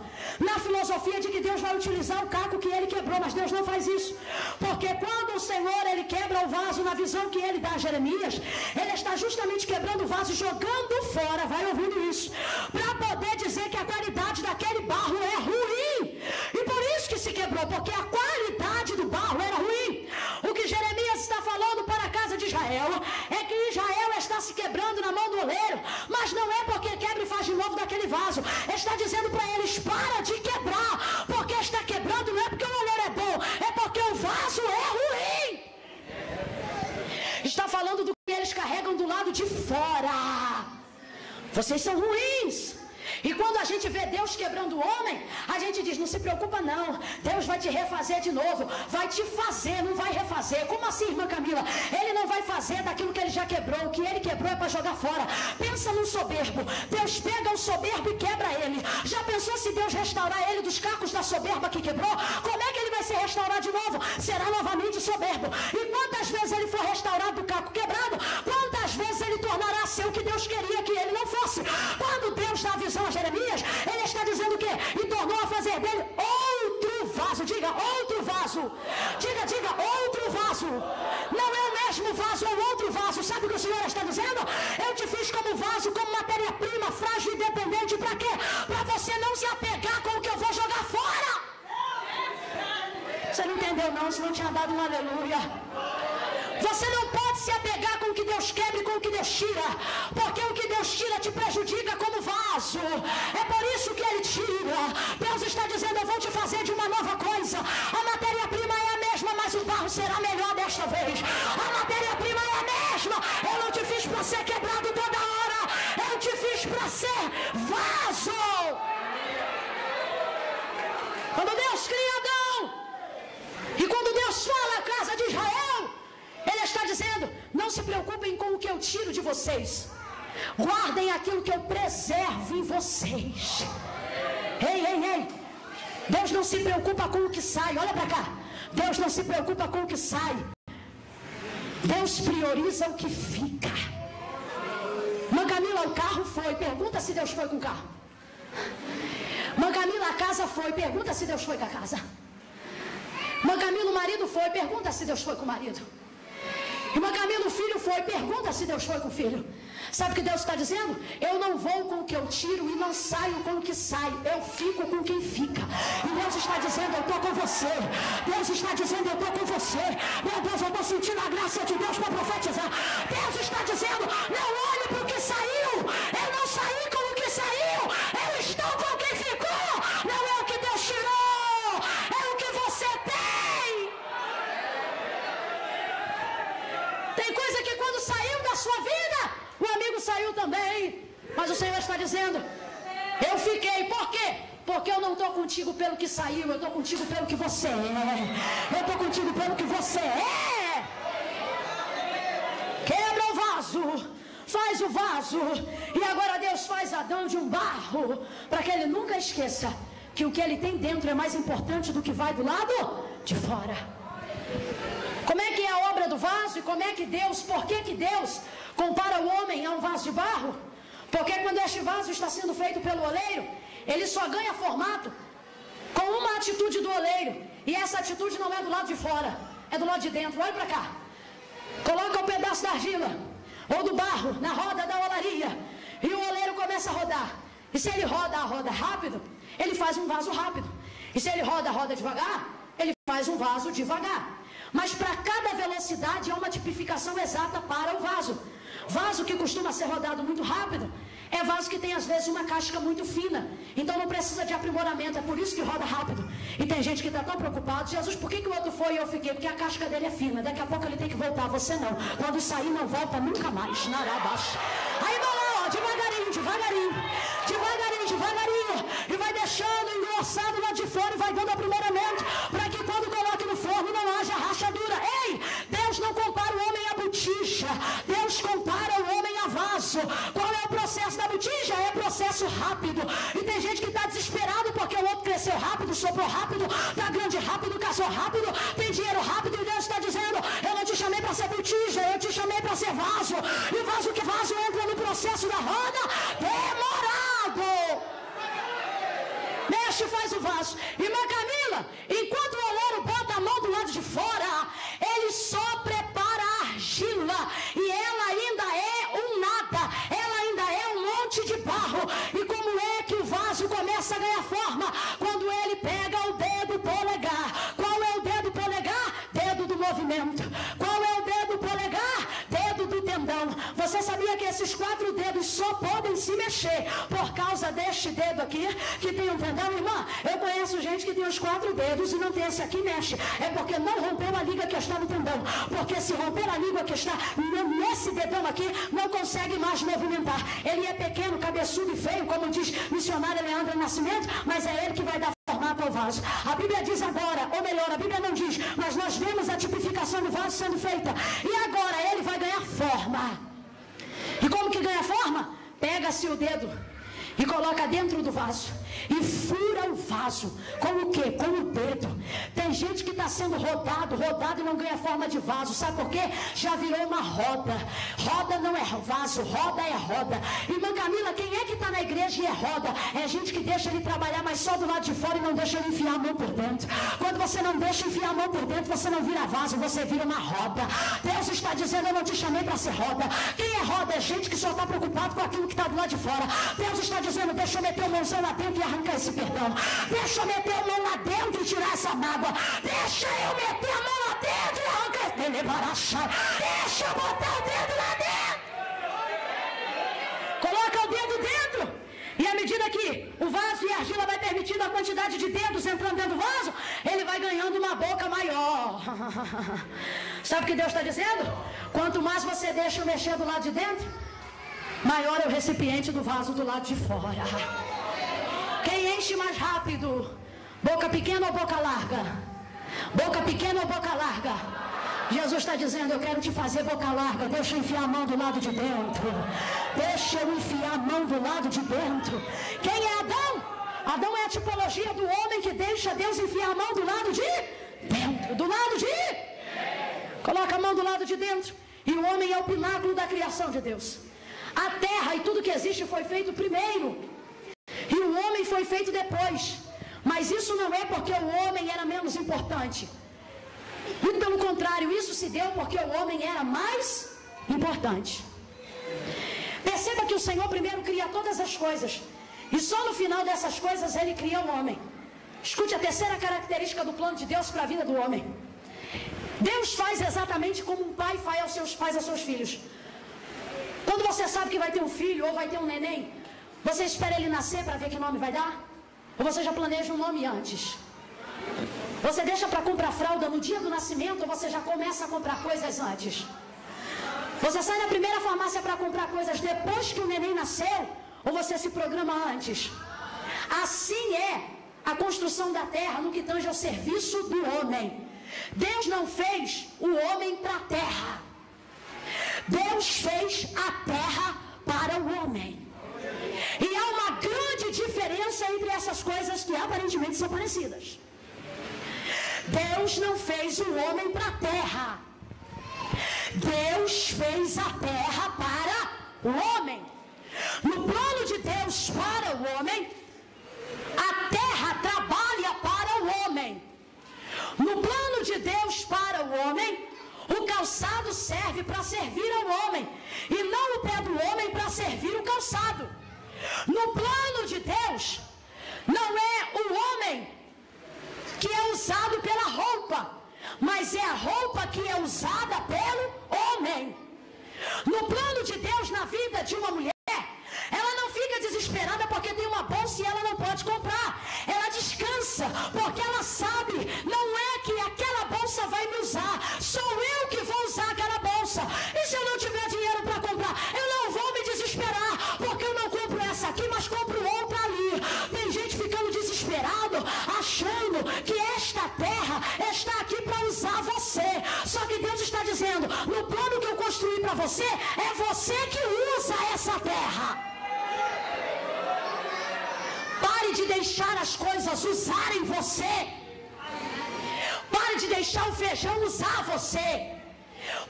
na filosofia de que Deus vai utilizar o caco que ele quebrou. Mas Deus não faz isso, porque quando o Senhor ele quebra o vaso na visão que ele dá a Jeremias, ele está justamente quebrando o vaso, jogando fora, vai ouvindo isso, para poder dizer que a qualidade daquele barro é ruim, e por isso que se quebrou, porque a qualidade do barro era ruim. O que Jeremias está falando para a casa de Israel é que Israel está se quebrando na mão do oleiro, mas não é porque quebra e faz de novo daquele vaso. Está dizendo para eles, para de quebrar, porque está quebrando não é porque o oleiro é bom, é porque o vaso é ruim. carregam do lado de fora. Vocês são ruins. E quando a gente vê Deus quebrando o homem, a gente diz, não se preocupa não, Deus vai te refazer de novo, vai te fazer, não vai refazer. Como assim, irmã Camila? Ele não vai fazer daquilo que ele já quebrou, o que ele quebrou é para jogar fora. Pensa num soberbo, Deus pega o soberbo e quebra ele. Já pensou se Deus restaurar ele dos cacos da soberba que quebrou? Como é que ele vai se restaurar de novo? Será novamente soberbo. E quantas vezes ele for restaurado do caco quebrado, quantas vezes ele tornará a ser o que Deus queria que ele não fosse? Quando Deus dá a visão a Jeremias, ele está dizendo o quê? E tornou a fazer dele outro vaso. Diga, outro vaso. Diga, outro vaso. Não é o mesmo vaso, é o outro vaso. Sabe o que o Senhor está dizendo? Eu te fiz como vaso, como matéria-prima, frágil e dependente. Para quê? Para você não se apegar com o que eu vou jogar fora. Você não entendeu não, se não tinha dado um aleluia. Você não pode se apegar com o que Deus quebra e com o que Deus tira, porque o que Deus tira te prejudica como vaso. É por isso que Ele tira. Deus está dizendo, eu vou te fazer de uma nova coisa. A matéria-prima é a mesma, mas o barro será melhor desta vez. A matéria-prima é a mesma. Eu não te fiz para ser quebrado toda hora, eu te fiz para ser vaso. Quando Deus cria Adão, e quando Deus fala à casa de Israel, Ele está dizendo, não se preocupem com o que eu tiro de vocês, guardem aquilo que eu preservo em vocês. Ei, Deus não se preocupa com o que sai. Olha para cá, Deus não se preocupa com o que sai, Deus prioriza o que fica. Mãe Camila, o carro foi, pergunta se Deus foi com o carro. Mãe Camila, a casa foi, pergunta se Deus foi com a casa. Mãe Camila, o marido foi, pergunta se Deus foi com o marido. Irmã Camila, o filho foi, pergunta se Deus foi com o filho. Sabe o que Deus está dizendo? Eu não vou com o que eu tiro e não saio com o que sai, eu fico com quem fica. E Deus está dizendo, eu estou com você. Deus está dizendo, eu estou com você. Meu Deus, eu estou sentindo a graça de Deus para profetizar. Deus está dizendo, não olhe para o que saiu, eu não saí com o que saiu, eu estou com quem ficou. Não é o que Deus tirou, é o que você tem. Tem coisa que quando saiu da sua vida, o amigo saiu também. Mas o Senhor está dizendo, eu fiquei. Por quê? Porque eu não estou contigo pelo que saiu, eu estou contigo pelo que você é. Eu estou contigo pelo que você é. Quebra o vaso, faz o vaso. E agora Deus faz Adão de um barro, para que ele nunca esqueça que o que ele tem dentro é mais importante do que vai do lado de fora. Como é que é a obra do vaso? E como é que Deus, por que Deus compara o homem a um vaso de barro? Porque quando este vaso está sendo feito pelo oleiro, ele só ganha formato com uma atitude do oleiro. E essa atitude não é do lado de fora, é do lado de dentro. Olha para cá. Coloca um pedaço da argila ou do barro na roda da olaria, e o oleiro começa a rodar. E se ele roda a roda rápido, ele faz um vaso rápido. E se ele roda a roda devagar, ele faz um vaso devagar. Mas para cada velocidade há uma tipificação exata para o vaso. Vaso que costuma ser rodado muito rápido é vaso que tem às vezes uma casca muito fina, então não precisa de aprimoramento, é por isso que roda rápido. E tem gente que está tão preocupado, Jesus, por que o outro foi e eu fiquei? Porque a casca dele é fina, daqui a pouco ele tem que voltar, você não. Quando sair não volta nunca mais. Narabaixo. Aí vai lá, ó, devagarinho, e vai deixando engrossado lá de fora e vai dando aprimoramento, para que quando coloque no forno não haja rachadura. Ei, Deus não compara o homem a botija, Deus compara o homem a vaso. Qual é o processo da botija? É processo rápido. E tem gente que está desesperado porque o outro cresceu rápido, soprou rápido, tá grande rápido, casou rápido, tem dinheiro rápido, e Deus está dizendo, eu não te chamei para ser botija, eu te chamei para ser vaso. E vaso entra no processo da roda demorado. Mexe, faz o vaso. Irmã Camila, enquanto o oleiro bota a mão do lado de fora, ele só prepara a argila, e ela ainda é um nada, ela ainda é um monte de barro. E como é que o vaso começa a ganhar forma? Quando ele pega o dedo polegar. Qual é o dedo polegar? Dedo do movimento. Qual é o dedo polegar? Dedo do tendão. Você sabia que esses 4 dedos só podem se mexer por causa deste dedo aqui, que tem um tendão, irmã? Eu conheço gente que tem os 4 dedos e não tem esse aqui, mexe. É porque não rompeu a liga que está no tendão. Porque se romper a liga que está nesse dedão aqui, não consegue mais movimentar. Ele é pequeno, cabeçudo e feio, como diz missionária Leandra Nascimento, mas é ele que vai dar formato ao vaso. A Bíblia diz agora, ou melhor, a Bíblia não diz, mas nós vemos a tipificação do vaso sendo feita. E agora ele vai ganhar forma. E como que ganha forma? Pega-se o dedo e coloca dentro do vaso e fura o vaso. Com o quê? Com o dedo. Tem gente que está sendo rodado e não ganha forma de vaso. Sabe por quê? Já virou uma roda. Roda não é vaso, roda é roda. Irmã Camila, quem é que está na igreja e é roda? É gente que deixa ele trabalhar, mas só do lado de fora e não deixa ele enfiar a mão por dentro. Quando você não deixa enfiar a mão por dentro, você não vira vaso, você vira uma roda. Deus está dizendo, eu não te chamei para ser roda. Quem é roda é gente que só está preocupado com aquilo que está do lado de fora. Deus está dizendo, deixa eu meter o mãozão lá dentro e arrancar esse perdão. Deixa eu meter a mão lá dentro e tirar essa mágoa. Deixa eu meter a mão lá dentro e arrancar esse... Deixa eu botar o dedo lá dentro. Coloca o dedo dentro. E à medida que o vaso e a argila vai permitindo a quantidade de dedos entrando dentro do vaso, ele vai ganhando uma boca maior. Sabe o que Deus está dizendo? Quanto mais você deixa eu mexer do lado de dentro, maior é o recipiente do vaso do lado de fora. Quem enche mais rápido? Boca pequena ou boca larga? Boca pequena ou boca larga? Jesus está dizendo, eu quero te fazer boca larga. Deixa eu enfiar a mão do lado de dentro. Deixa eu enfiar a mão do lado de dentro. Quem é Adão? Adão é a tipologia do homem que deixa Deus enfiar a mão do lado de dentro. Do lado de... Coloca a mão do lado de dentro. E o homem é o pináculo da criação de Deus. A terra e tudo que existe foi feito primeiro. E o homem foi feito depois. Mas isso não é porque o homem era menos importante. Muito pelo contrário, isso se deu porque o homem era mais importante. Perceba que o Senhor primeiro cria todas as coisas. E só no final dessas coisas ele cria o homem. Escute a terceira característica do plano de Deus para a vida do homem. Deus faz exatamente como um pai faz aos seus filhos. Quando você sabe que vai ter um filho ou vai ter um neném, você espera ele nascer para ver que nome vai dar? Ou você já planeja um nome antes? Você deixa para comprar fralda no dia do nascimento ou você já começa a comprar coisas antes? Você sai na primeira farmácia para comprar coisas depois que o neném nasceu ou você se programa antes? Assim é a construção da terra no que tange ao serviço do homem. Deus não fez o homem para a terra. Deus fez a terra para o homem. E há uma grande diferença entre essas coisas que aparentemente são parecidas. Deus não fez o homem para a terra. Deus fez a terra para o homem. No plano de Deus para o homem, a terra trabalha para o homem. No plano de Deus para o homem, o calçado serve para servir ao homem, e não o pé do homem para servir o calçado. No plano de Deus, não é o homem que é usado pela roupa, mas é a roupa que é usada pelo homem. No plano de Deus na vida de uma mulher, ela não fica desesperada porque tem uma bolsa e ela não pode comprar. Ela descansa porque ela sabe, não é que aquela bolsa vai me usar, sou eu que vou usar aquela bolsa. E se eu não tiver dinheiro para comprar, eu não vou me desesperar porque eu não compro essa aqui, mas compro outra ali. Tem gente ficando desesperado, achando que esta terra está aqui para usar você. Só que Deus está dizendo, no plano que eu construí para você, é você que usa essa terra. Pare de deixar as coisas usarem você. Pare de deixar o feijão usar você.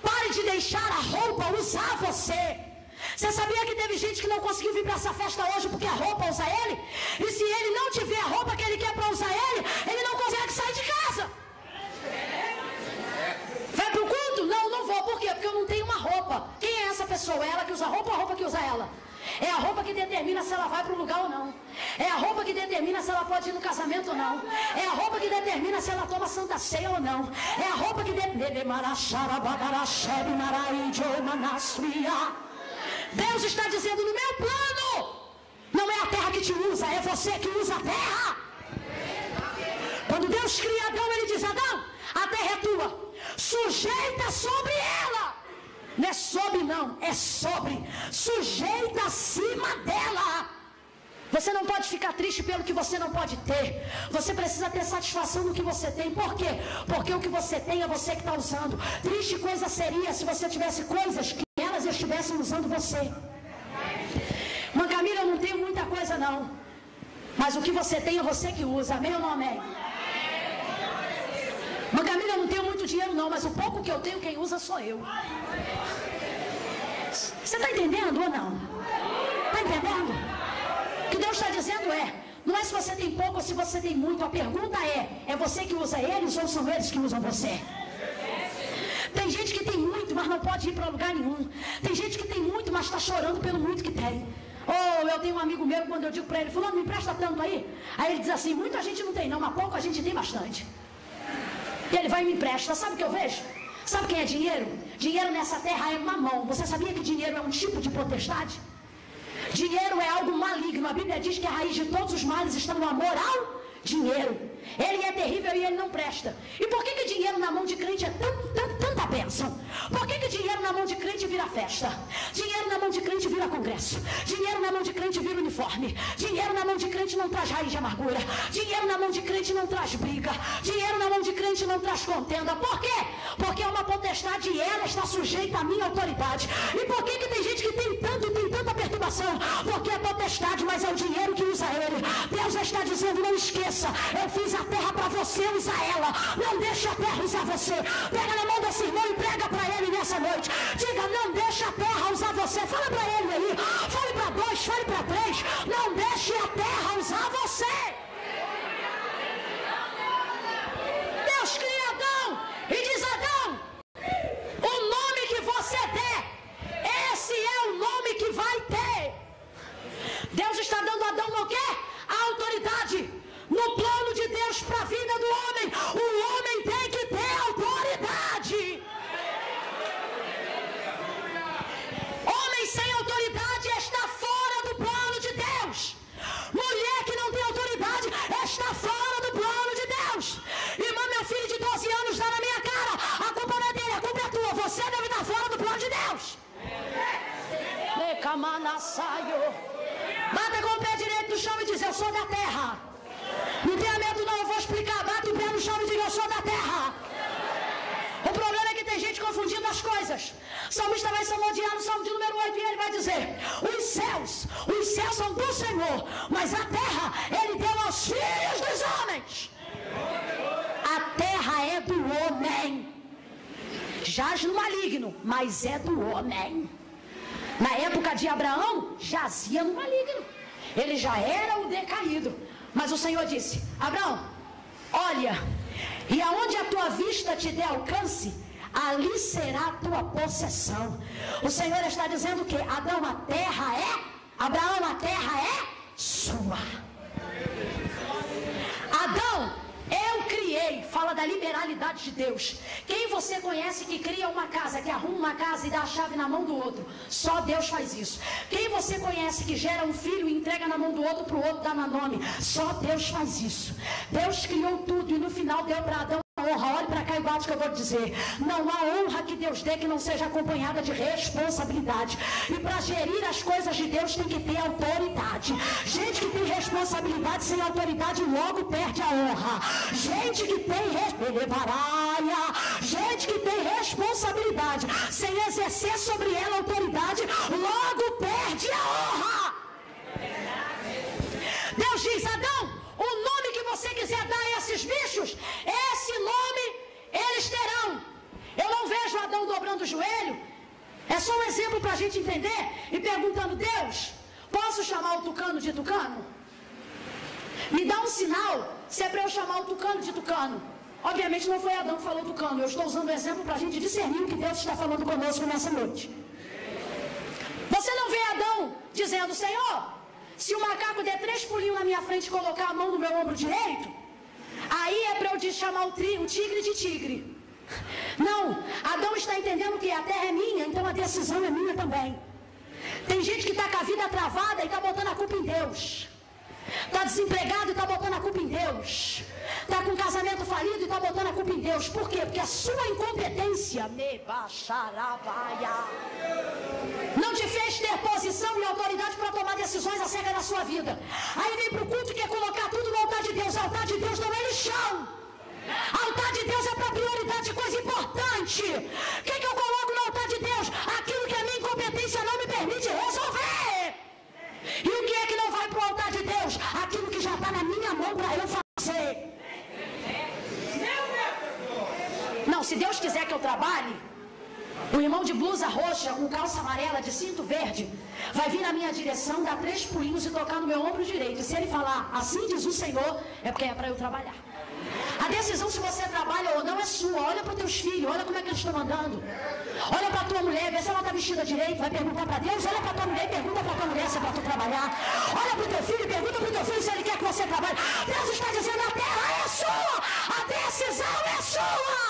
Pare de deixar a roupa usar você. Você sabia que teve gente que não conseguiu vir para essa festa hoje porque a roupa usa ele? E se ele não tiver a roupa que ele quer para usar ele não consegue sair de casa. Vai pro culto? Não vou. Por quê? Porque eu não tenho uma roupa. Quem é essa pessoa? É ela que usa a roupa ou a roupa que usa ela? É a roupa que determina se ela vai para o lugar ou não. É a roupa que determina se ela pode ir no casamento ou não. É a roupa que determina se ela toma santa ceia ou não. É a roupa que determina... Deus está dizendo: no meu plano, não é a terra que te usa, é você que usa a terra. Quando Deus cria Adão, ele diz: Adão, a terra é tua, sujeita sobre ela. Não é sobre não, é sobre. Sujeita acima dela. Você não pode ficar triste pelo que você não pode ter. Você precisa ter satisfação no que você tem. Por quê? Porque o que você tem é você que está usando. Triste coisa seria se você tivesse coisas que elas estivessem usando você. Mãe Camila, eu não tenho muita coisa não, mas o que você tem é você que usa. Amém ou não amém? Mãe Camila, eu não tenho muito dinheiro não, mas o pouco que eu tenho, quem usa sou eu. Você está entendendo ou não? Está entendendo? O que Deus está dizendo não é se você tem pouco ou se você tem muito. A pergunta é você que usa eles ou são eles que usam você? Tem gente que tem muito, mas não pode ir para lugar nenhum. Tem gente que tem muito, mas está chorando pelo muito que tem. Eu tenho um amigo meu, quando eu digo para ele: fulano, me empresta tanto aí. Aí ele diz assim: muita gente não tem não, mas pouco a gente tem bastante. E ele vai e me empresta. Sabe o que eu vejo? Sabe quem é dinheiro? Dinheiro nessa terra é mamão. Você sabia que dinheiro é um tipo de potestade? Dinheiro é algo maligno. A Bíblia diz que a raiz de todos os males está no amor ao dinheiro. Ele é terrível e ele não presta. E por que dinheiro na mão de crente é tanta bênção? Por que dinheiro na mão de crente vira festa? Dinheiro na mão de crente vira congresso. Dinheiro na mão de crente vira uniforme. Dinheiro na mão de crente não traz raiz de amargura. Dinheiro na mão de crente não traz briga. Dinheiro na mão de crente não traz contenda. Por quê? Porque é uma potestade e ela está sujeita à minha autoridade. E por que tem gente que tem tanto e tem tanta perturbação? Porque é potestade, mas é o dinheiro que usa ele. Deus está dizendo: não esqueça, eu fiz a terra para você usar ela. Não deixe a terra usar você. Pega na mão desse irmão e prega para ele nessa noite. Diga: não deixe a terra usar você. Fala para ele aí. Fale para 2, fale para 3. Não deixe a terra usar você. Deus cria Adão e diz: Adão, o nome que você der, esse é o nome que vai ter. Deus está dando a Adão o quê? A autoridade. No plano de Deus para a vida do homem, o homem tem que ter autoridade. Homem sem autoridade está fora do plano de Deus. Mulher que não tem autoridade está fora do plano de Deus. Irmã, meu filho de 12 anos dá na minha cara: a culpa não é dele, a culpa é tua. Você deve estar fora do plano de Deus. Bata com o pé direito no chão e diz: eu sou da terra. Não tenha medo não, eu vou explicar. Bata o pé no chão e diga: eu sou da terra. O problema é que tem gente confundindo as coisas. O salmista vai salmodiar no salmo de número 8 e ele vai dizer: os céus são do Senhor, mas a terra ele deu aos filhos dos homens. A terra é do homem. Jaz no maligno, mas é do homem. Na época de Abraão, jazia no maligno. Ele já era o decaído. Mas o Senhor disse: Abraão, olha, e aonde a tua vista te der alcance, ali será a tua possessão. O Senhor está dizendo que Adão, a terra é, Abraão, a terra é sua. Adão, eu criei, fala da liberalidade de Deus. Quem você conhece que cria uma casa, que arruma uma casa e dá a chave na mão do outro? Só Deus faz isso. Quem você conhece que gera um filho e entrega na mão do outro para o outro dar nome? Só Deus faz isso. Deus criou tudo e no final deu para Adão honra. Olhe para cá e bate o que eu vou te dizer. Não há honra que Deus dê que não seja acompanhada de responsabilidade. E para gerir as coisas de Deus tem que ter autoridade. Gente que tem responsabilidade sem autoridade logo perde a honra. Gente que tem responsabilidade sem exercer sobre ela autoridade logo perde a honra. Deus diz: Adão, o nome que você quiser dar a esses bichos, esse nome eles terão. Eu não vejo Adão dobrando o joelho. É só um exemplo para a gente entender. E perguntando: Deus, posso chamar o tucano de tucano? Me dá um sinal se é para eu chamar o tucano de tucano. Obviamente não foi Adão que falou tucano. Eu estou usando o exemplo para a gente discernir o que Deus está falando conosco nessa noite. Você não vê Adão dizendo: Senhor, se o macaco der 3 pulinhos na minha frente e colocar a mão no meu ombro direito, aí é para eu chamar o tigre de tigre. Não, Adão está entendendo que a terra é minha, então a decisão é minha também. Tem gente que está com a vida travada e está botando a culpa em Deus. Está desempregado e está botando a culpa em Deus. Está com um casamento falido e está botando a culpa em Deus. Por quê? Porque a sua incompetência não te fez ter posição e autoridade para tomar decisões acerca da sua vida. Aí vem para o culto e quer colocar tudo no altar de Deus. O altar de Deus não é lixão. Altar de Deus é para prioridade, coisa importante. O que eu coloco no altar de Deus? Aquilo que a minha incompetência não me permite resolver. E o que é que não vai para o altar de Deus? Aquilo que já está na minha mão para eu fazer. Não, se Deus quiser que eu trabalhe, o irmão de blusa roxa, com calça amarela, de cinto verde, vai vir na minha direção, dar 3 pulinhos e tocar no meu ombro direito. E se ele falar, assim diz o Senhor, é porque é para eu trabalhar. A decisão se você trabalha ou não é sua. Olha para os teus filhos, olha como é que eles estão andando. Olha para a tua mulher, vê se ela está vestida direito, vai perguntar para Deus. Olha para a tua mulher, pergunta para a tua mulher se é para tu trabalhar. Olha para o teu filho, pergunta para o teu filho se ele quer que você trabalhe. Deus está dizendo, a terra é sua, a decisão é sua.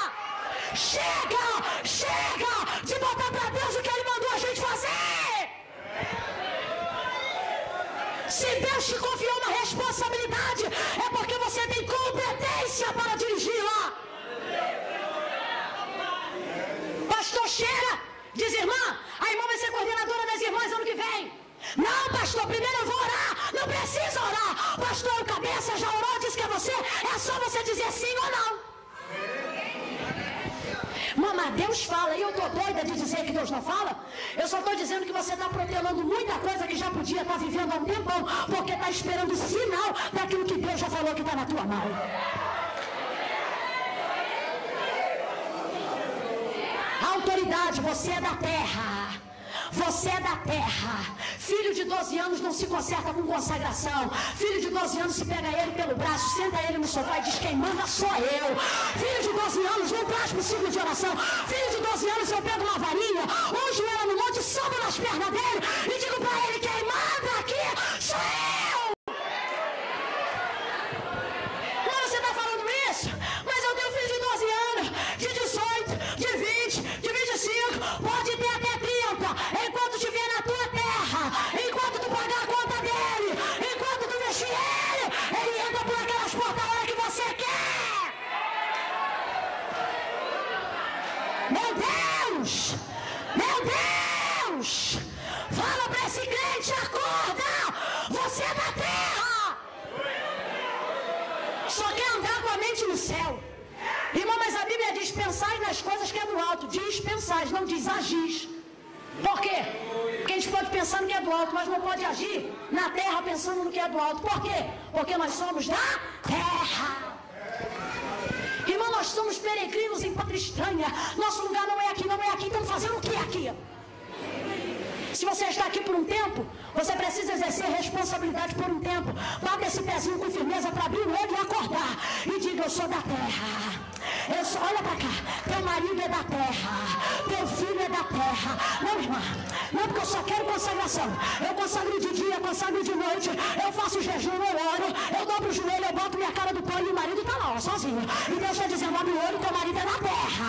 Chega, chega de botar para Deus o que Ele mandou a gente fazer. Se Deus te confiou uma responsabilidade, é porque você tem competência para dirigi-la. Pastor cheira, diz irmã, a irmã vai ser coordenadora das irmãs ano que vem. Não, pastor, primeiro eu vou orar. Não precisa orar. Pastor, o cabeça já orou, disse que é você. É só você dizer sim ou não. Mama, Deus fala, e eu estou doida de dizer que Deus não fala. Eu só estou dizendo que você está protelando muita coisa que já podia estar vivendo há um tempão, porque está esperando o sinal daquilo que Deus já falou que está na tua mão. Autoridade, você é da terra. Você é da terra. Filho de 12 anos não se conserta com consagração. Filho de 12 anos se pega ele pelo braço, senta ele no sofá e diz, quem manda sou eu. Filho de 12 anos não traz pro ciclo de oração. Filho de 12 anos eu pego uma varinha, unjo ela no monte, sobo nas pernas dele e digo para ele, quem manda aqui sou eu. Mas você está falando isso? Mas eu tenho filho de 12 anos, de 18, de 20, de 25, pode ter até 30, enquanto estiver na tua terra, enquanto tu pagar a conta dele, enquanto tu vestir ele entra por aquelas portas a hora que você quer. Meu Deus, meu Deus, fala para esse crente, acorda, você é da terra. Só quer andar com a mente no céu. Irmão, mas a Bíblia diz, pensai nas coisas que é do alto. Diz pensais, não diz agis. Por quê? Porque a gente pode pensar no que é do alto, mas não pode agir na terra pensando no que é do alto. Por quê? Porque nós somos da terra. Irmão, nós somos peregrinos em pátria estranha. Nosso lugar não é aqui, não é aqui. Estamos fazendo o que aqui? Se você está aqui por um tempo, você precisa exercer responsabilidade por um tempo. Bata esse pezinho com firmeza para abrir o olho e acordar. E diga, eu sou da terra. Olha para cá, teu marido é da terra, teu filho é da terra. Não, irmã, não, porque eu só quero consagração. Eu consagro de dia, consagro de noite, eu faço jejum, eu oro, eu dobro o joelho, eu boto minha cara do pão e o marido está lá, ó, sozinho. E Deus está dizendo, abre o olho, teu marido é da terra.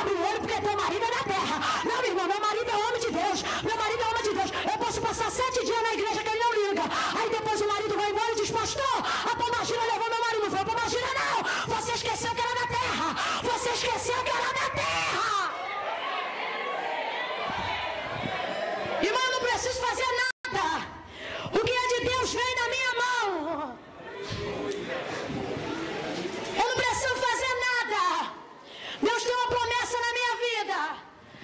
Abre o olho porque teu marido é da terra. Não, irmão, meu marido é homem de Deus, meu marido é homem de Deus. Eu posso passar 7 dias na igreja que ele não liga. Aí depois o marido vai embora e diz, pastor, a pombagira levou meu marido. Não foi a pombagira não, você esqueceu que era da terra. Você esqueceu que era da terra. Irmão, eu não preciso fazer nada. O que é de Deus vem na minha mão. Eu não preciso fazer nada. Deus tem uma promessa na minha vida.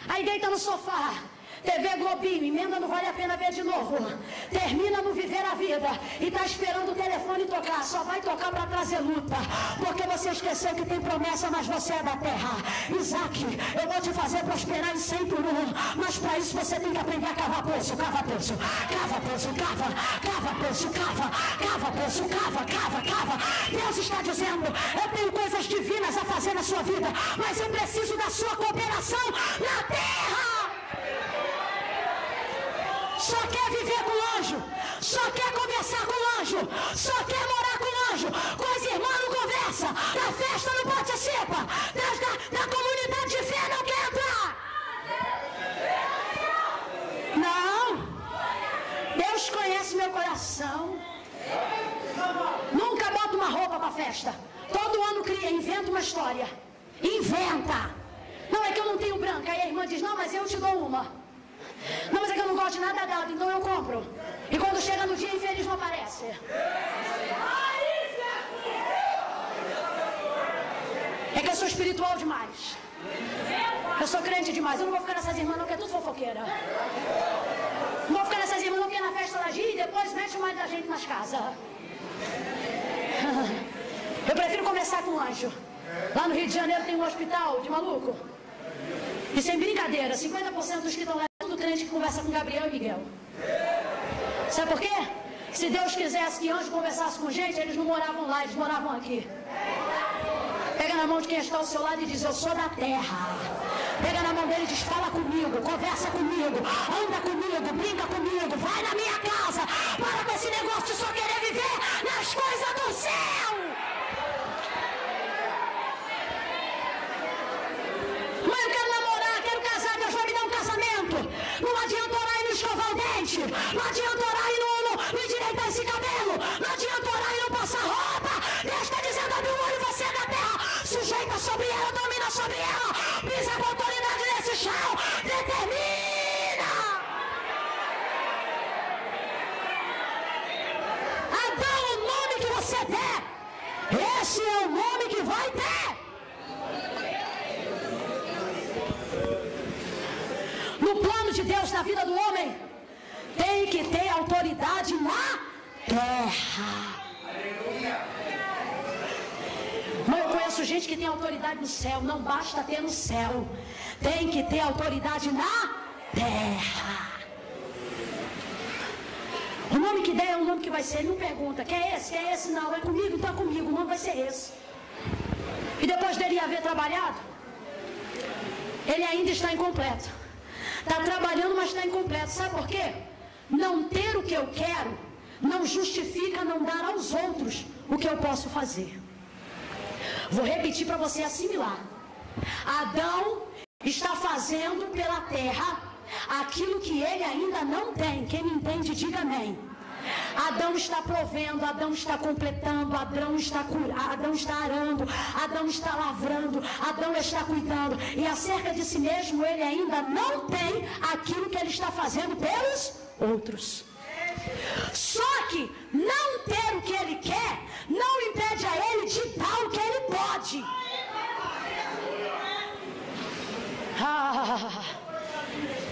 Aí deita no sofá. TV Globinho, emenda não vale a pena ver de novo. Termina no viver a vida e está esperando o telefone tocar. Só vai tocar para trazer luta, porque você esqueceu que tem promessa, mas você é da terra. Isaac, eu vou te fazer prosperar em 100 por 1, mas para isso você tem que aprender a cavar poço. Cava poço, cava poço, cava, cava poço, cava, cava poço, cava, cava, cava. Deus está dizendo, eu tenho coisas divinas a fazer na sua vida, mas eu preciso da sua cooperação na terra. Só quer viver com o anjo, só quer conversar com o anjo, só quer morar com o anjo, com as irmãs não conversa, da festa não participa, da comunidade de fé não quer entrar. Não, Deus conhece meu coração. Nunca boto uma roupa para festa. Todo ano cria, inventa uma história. Inventa. Não, é que eu não tenho branca. Aí a irmã diz, não, mas eu te dou uma. Não, mas é que eu não gosto de nada dela, então eu compro. E quando chega no dia, infeliz não aparece. É que eu sou espiritual demais. Eu sou crente demais. Eu não vou ficar nessas irmãs não, que é tudo fofoqueira. Não vou ficar nessas irmãs não, porque na festa ela gira e depois mete mais da gente nas casas. Eu prefiro conversar com um anjo. Lá no Rio de Janeiro tem um hospital de maluco. E sem brincadeira, 50% dos que estão lá é tudo crente que conversa com Gabriel e Miguel. Sabe por quê? Se Deus quisesse que anjo conversasse com gente, eles não moravam lá, eles moravam aqui. Pega na mão de quem está ao seu lado e diz, eu sou da terra. Pega na mão dele e diz, fala comigo, conversa comigo, anda comigo, brinca comigo, vai na minha casa. Para com esse negócio de só querer viver nas coisas do céu. Mãe, eu quero namorar, quero casar, Deus vai me dar um casamento. Não adianta orar e não escovar o dente. Não adianta orar e não endireitar esse cabelo. Não adianta orar e não passar roupa. Deus está dizendo, abre o olho, você é da terra. Sujeita sobre ela, domina sobre ela. Pisa com autoridade nesse chão. Determina. Adão, o nome que você der, esse é o nome que vai ter. No plano de Deus na vida do homem, tem que ter autoridade na terra. Mas eu conheço gente que tem autoridade no céu. Não basta ter no céu, tem que ter autoridade na terra. O nome que der é o nome que vai ser. Ele não pergunta, quer esse? Quer esse? Não, é comigo, então é comigo. O nome vai ser esse. E depois dele haver trabalhado, ele ainda está incompleto. Está trabalhando, mas está incompleto. Sabe por quê? Não ter o que eu quero não justifica não dar aos outros o que eu posso fazer. Vou repetir para você assimilar. Adão está fazendo pela terra aquilo que ele ainda não tem. Quem me entende, diga amém. Adão está provendo, Adão está completando, Adão está arando, Adão está lavrando, Adão está cuidando. E acerca de si mesmo, ele ainda não tem aquilo que ele está fazendo pelos outros. Só que não ter o que ele quer não impede a ele de dar o que ele pode.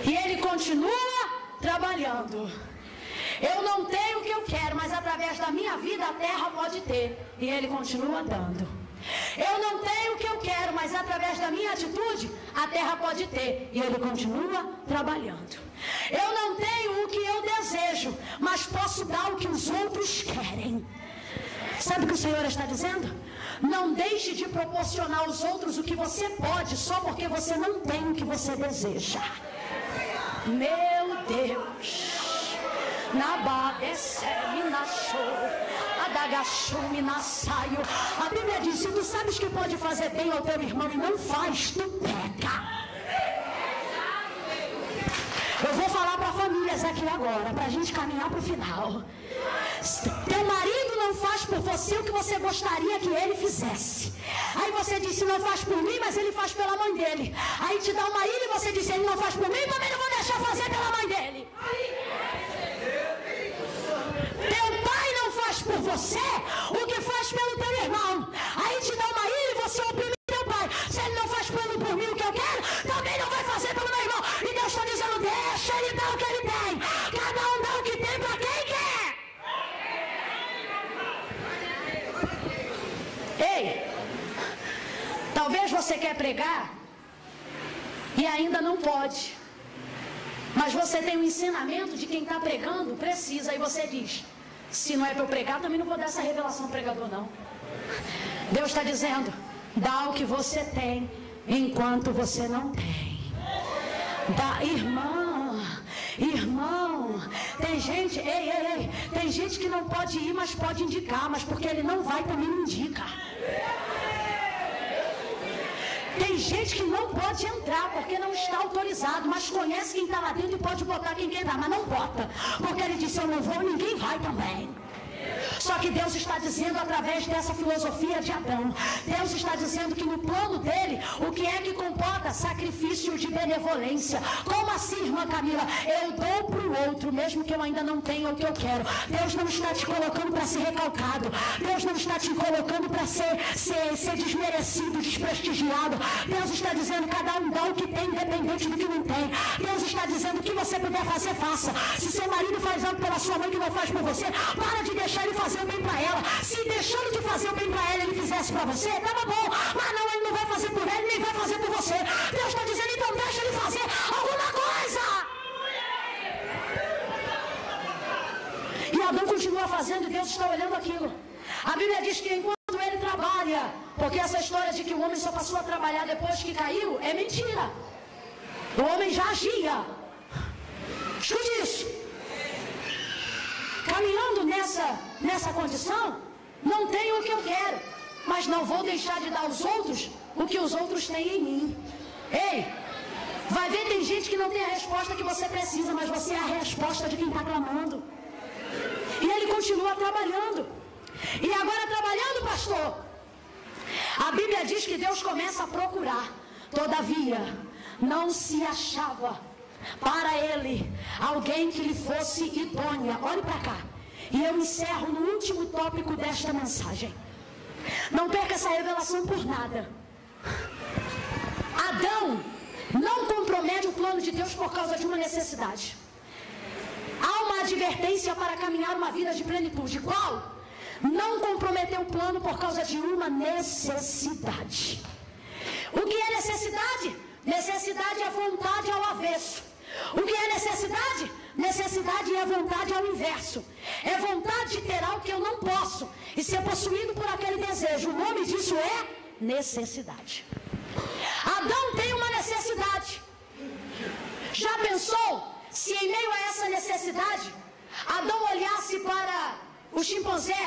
E ele continua trabalhando. Eu não tenho o que eu quero, mas através da minha vida a terra pode ter. E ele continua dando. Eu não tenho o que eu quero, mas através da minha atitude a terra pode ter. E ele continua trabalhando. Eu não tenho o que eu desejo, mas posso dar o que os outros querem. Sabe o que o Senhor está dizendo? Não deixe de proporcionar aos outros o que você pode, só porque você não tem o que você deseja. Meu Deus. A Bíblia diz, se tu sabes que pode fazer bem ao teu irmão e não faz, tu peca. Eu vou falar para famílias aqui agora, para a gente caminhar para o final. Teu marido não faz por você o que você gostaria que ele fizesse. Aí você diz, não faz por mim, mas ele faz pela mãe dele. Aí te dá uma ilha e você diz, ele não faz por mim, também não vou deixar fazer pela mãe dele. Teu pai não faz por você o que faz pelo teu irmão. Aí te dá uma ilha e você oprime teu pai. Se ele não faz por mim o que eu quero, também não vai fazer pelo meu irmão. E Deus está dizendo, deixa ele dar o que ele tem. Cada um dá o que tem para quem quer. Ei, talvez você quer pregar e ainda não pode. Mas você tem um ensinamento de quem está pregando, precisa. Aí você diz, se não é para eu pregar, também não vou dar essa revelação ao pregador, não. Deus está dizendo, dá o que você tem, enquanto você não tem. Dá, irmão, tem gente, tem gente que não pode ir, mas pode indicar, mas porque ele não vai, também não indica. Tem gente que não pode entrar porque não está autorizado, mas conhece quem está lá dentro e pode botar quem quer entrar, mas não bota, porque ele disse: eu não vou, ninguém vai também. Só que Deus está dizendo através dessa filosofia de Adão, Deus está dizendo que no plano dele, o que é que comporta? Sacrifício de benevolência. Como assim, irmã Camila? Eu dou para o outro, mesmo que eu ainda não tenha o que eu quero. Deus não está te colocando para ser recalcado. Deus não está te colocando para ser desmerecido, desprestigiado. Deus está dizendo: cada um dá o que tem, independente do que não tem. Deus está dizendo: o que você puder fazer, faça. Se seu marido faz algo pela sua mãe que não faz por você, para de deixar ele fazer o bem para ela. Se deixando de fazer o bem para ela, ele fizesse para você, estava bom. Mas não, ele não vai fazer por ele, nem vai fazer por você. Deus está dizendo: então deixa ele fazer alguma coisa. E Adão continua fazendo e Deus está olhando aquilo. A Bíblia diz que enquanto ele trabalha, porque essa história de que o homem só passou a trabalhar depois que caiu é mentira. O homem já agia. Escute isso. Caminhando nessa condição, não tenho o que eu quero, mas não vou deixar de dar aos outros o que os outros têm em mim. Ei, vai ver, tem gente que não tem a resposta que você precisa, mas você é a resposta de quem está clamando. E ele continua trabalhando. E agora trabalhando, pastor, a Bíblia diz que Deus começa a procurar. Todavia, não se achava para ele alguém que lhe fosse idônea. Olhe para cá. E eu encerro no último tópico desta mensagem. Não perca essa revelação por nada. Adão não compromete o plano de Deus por causa de uma necessidade. Há uma advertência para caminhar uma vida de plenitude. Qual? Não comprometer o plano por causa de uma necessidade. O que é necessidade? Necessidade é vontade ao avesso. O que é necessidade? Necessidade é vontade ao inverso. É vontade de ter algo que eu não posso e ser possuído por aquele desejo. O nome disso é necessidade. Adão tem uma necessidade. Já pensou se em meio a essa necessidade Adão olhasse para o chimpanzé,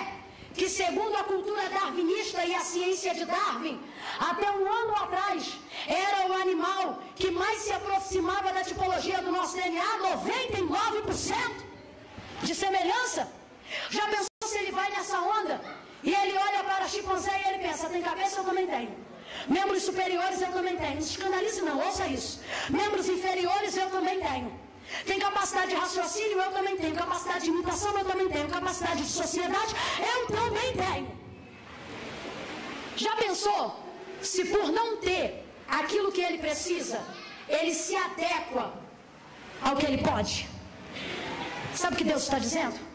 que segundo a cultura darwinista e a ciência de Darwin, até um ano atrás, era o animal que mais se aproximava da tipologia do nosso DNA, 99% de semelhança. Já pensou se ele vai nessa onda e ele olha para o chimpanzé e ele pensa: tem cabeça, eu também tenho. Membros superiores eu também tenho. Não se escandalize não, ouça isso. Membros inferiores eu também tenho. Tem capacidade de raciocínio, eu também tenho. Capacidade de imitação, eu também tenho. Capacidade de sociedade, eu também tenho. Já pensou se por não ter aquilo que ele precisa, ele se adequa ao que ele pode? Sabe o que Deus está dizendo?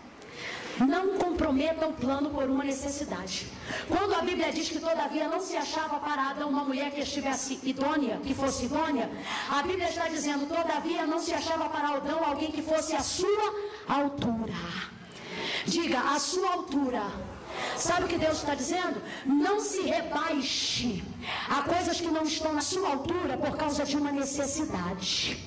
Não comprometa o plano por uma necessidade. Quando a Bíblia diz que todavia não se achava para Adão uma mulher que estivesse idônea, que fosse idônea, a Bíblia está dizendo: todavia não se achava para Adão alguém que fosse a sua altura. Diga: a sua altura. Sabe o que Deus está dizendo? Não se rebaixe a coisas que não estão na sua altura por causa de uma necessidade.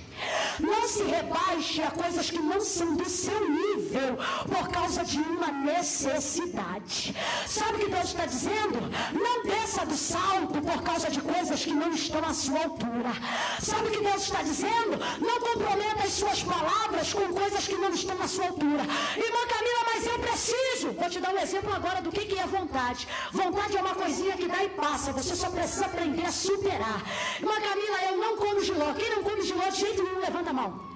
Não se rebaixe a coisas que não são do seu nível por causa de uma necessidade. Sabe o que Deus está dizendo? Não desça do salto por causa de coisas que não estão à sua altura. Sabe o que Deus está dizendo? Não comprometa as suas palavras com coisas que não estão à sua altura. Irmã Camila, mas eu preciso. Vou te dar um exemplo agora do que é vontade. Vontade é uma coisinha que dá e passa. Você só precisa aprender a superar. Irmã Camila, eu não como jiló. Quem não come jiló de jeito nenhum, levanta a mão.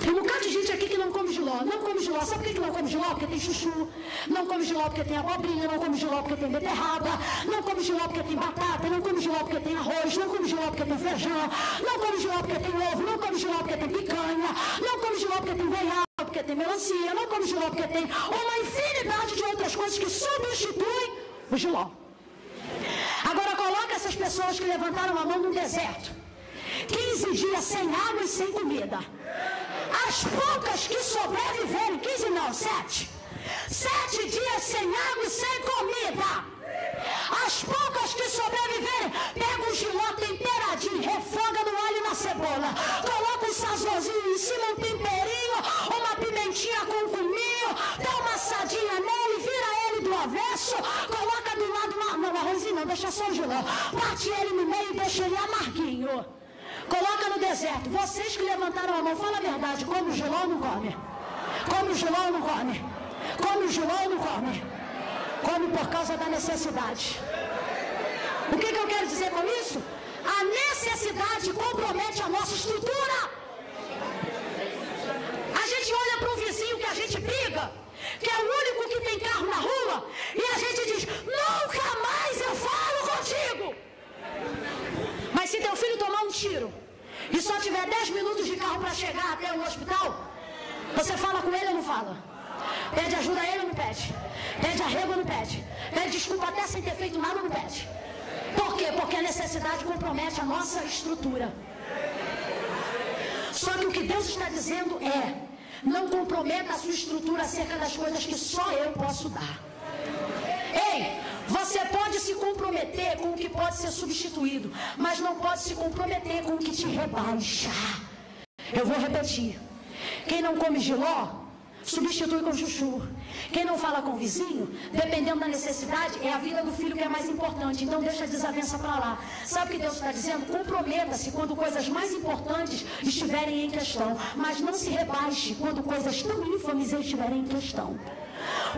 Tem um bocado de gente aqui que não come jiló. Não come jiló. Sabe por que não come jiló? Porque tem chuchu. Não come jiló porque tem abobrinha. Não come jiló porque tem beterraba. Não come jiló porque tem batata. Não come jiló porque tem arroz. Não come jiló porque tem feijão. Não come jiló porque tem ovo. Não come jiló porque tem picanha. Não come jiló porque tem goiaba, porque tem melancia. Não come jiló porque tem uma infinidade de outras coisas que substituem o jiló. Agora coloca essas pessoas que levantaram a mão no deserto. 15 dias sem água e sem comida. As poucas que sobreviverem, 15 não, 7. 7 dias sem água e sem comida. As poucas que sobreviverem, pega o jiló temperadinho, refoga no alho e na cebola. Coloca um sazonzinho em cima, um temperinho, uma pimentinha com cominho, dá uma assadinha nele, vira ele do avesso, coloca do lado, não, arrozinho não, deixa só o Giló. Parte ele no meio e deixa ele amarguinho. Coloca no deserto. Vocês que levantaram a mão, fala a verdade. Come o Giló ou não come? Come o Giló ou não come? Come o Giló ou não come? Come por causa da necessidade. O que eu quero dizer com isso? A necessidade compromete a nossa estrutura. A gente olha para um vizinho que a gente briga, que é o único que tem carro na rua, e a gente diz, nunca mais eu falo contigo. Mas se teu filho tomar um tiro e só tiver 10 minutos de carro para chegar até o hospital, você fala com ele ou não fala? Pede ajuda a ele ou não pede? Pede arrego ou não pede? Pede desculpa até sem ter feito nada ou não pede? Por quê? Porque a necessidade compromete a nossa estrutura. Só que o que Deus está dizendo é, não comprometa a sua estrutura acerca das coisas que só eu posso dar. Ei, você pode se comprometer com o que pode ser substituído, mas não pode se comprometer com o que te rebaixa. Eu vou repetir. Quem não come jiló, substitui com chuchu. Quem não fala com o vizinho, dependendo da necessidade, é a vida do filho que é mais importante. Então deixa a desavença para lá. Sabe o que Deus está dizendo? Comprometa-se quando coisas mais importantes estiverem em questão. Mas não se rebaixe quando coisas tão ínfames estiverem em questão.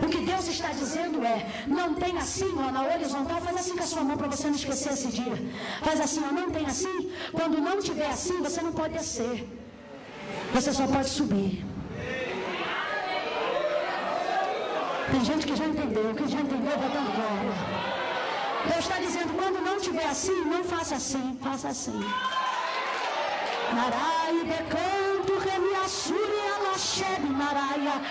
O que Deus está dizendo é, não tem assim, ó, na horizontal, faz assim com a sua mão para você não esquecer esse dia. Faz assim, ó, não tem assim. Quando não tiver assim, você não pode descer. Você só pode subir. Tem gente que já entendeu, vai dando glória. Deus está dizendo, quando não tiver assim, não faça assim, faça assim. Narai, decanto, remiassuri, alaxebe, naraia.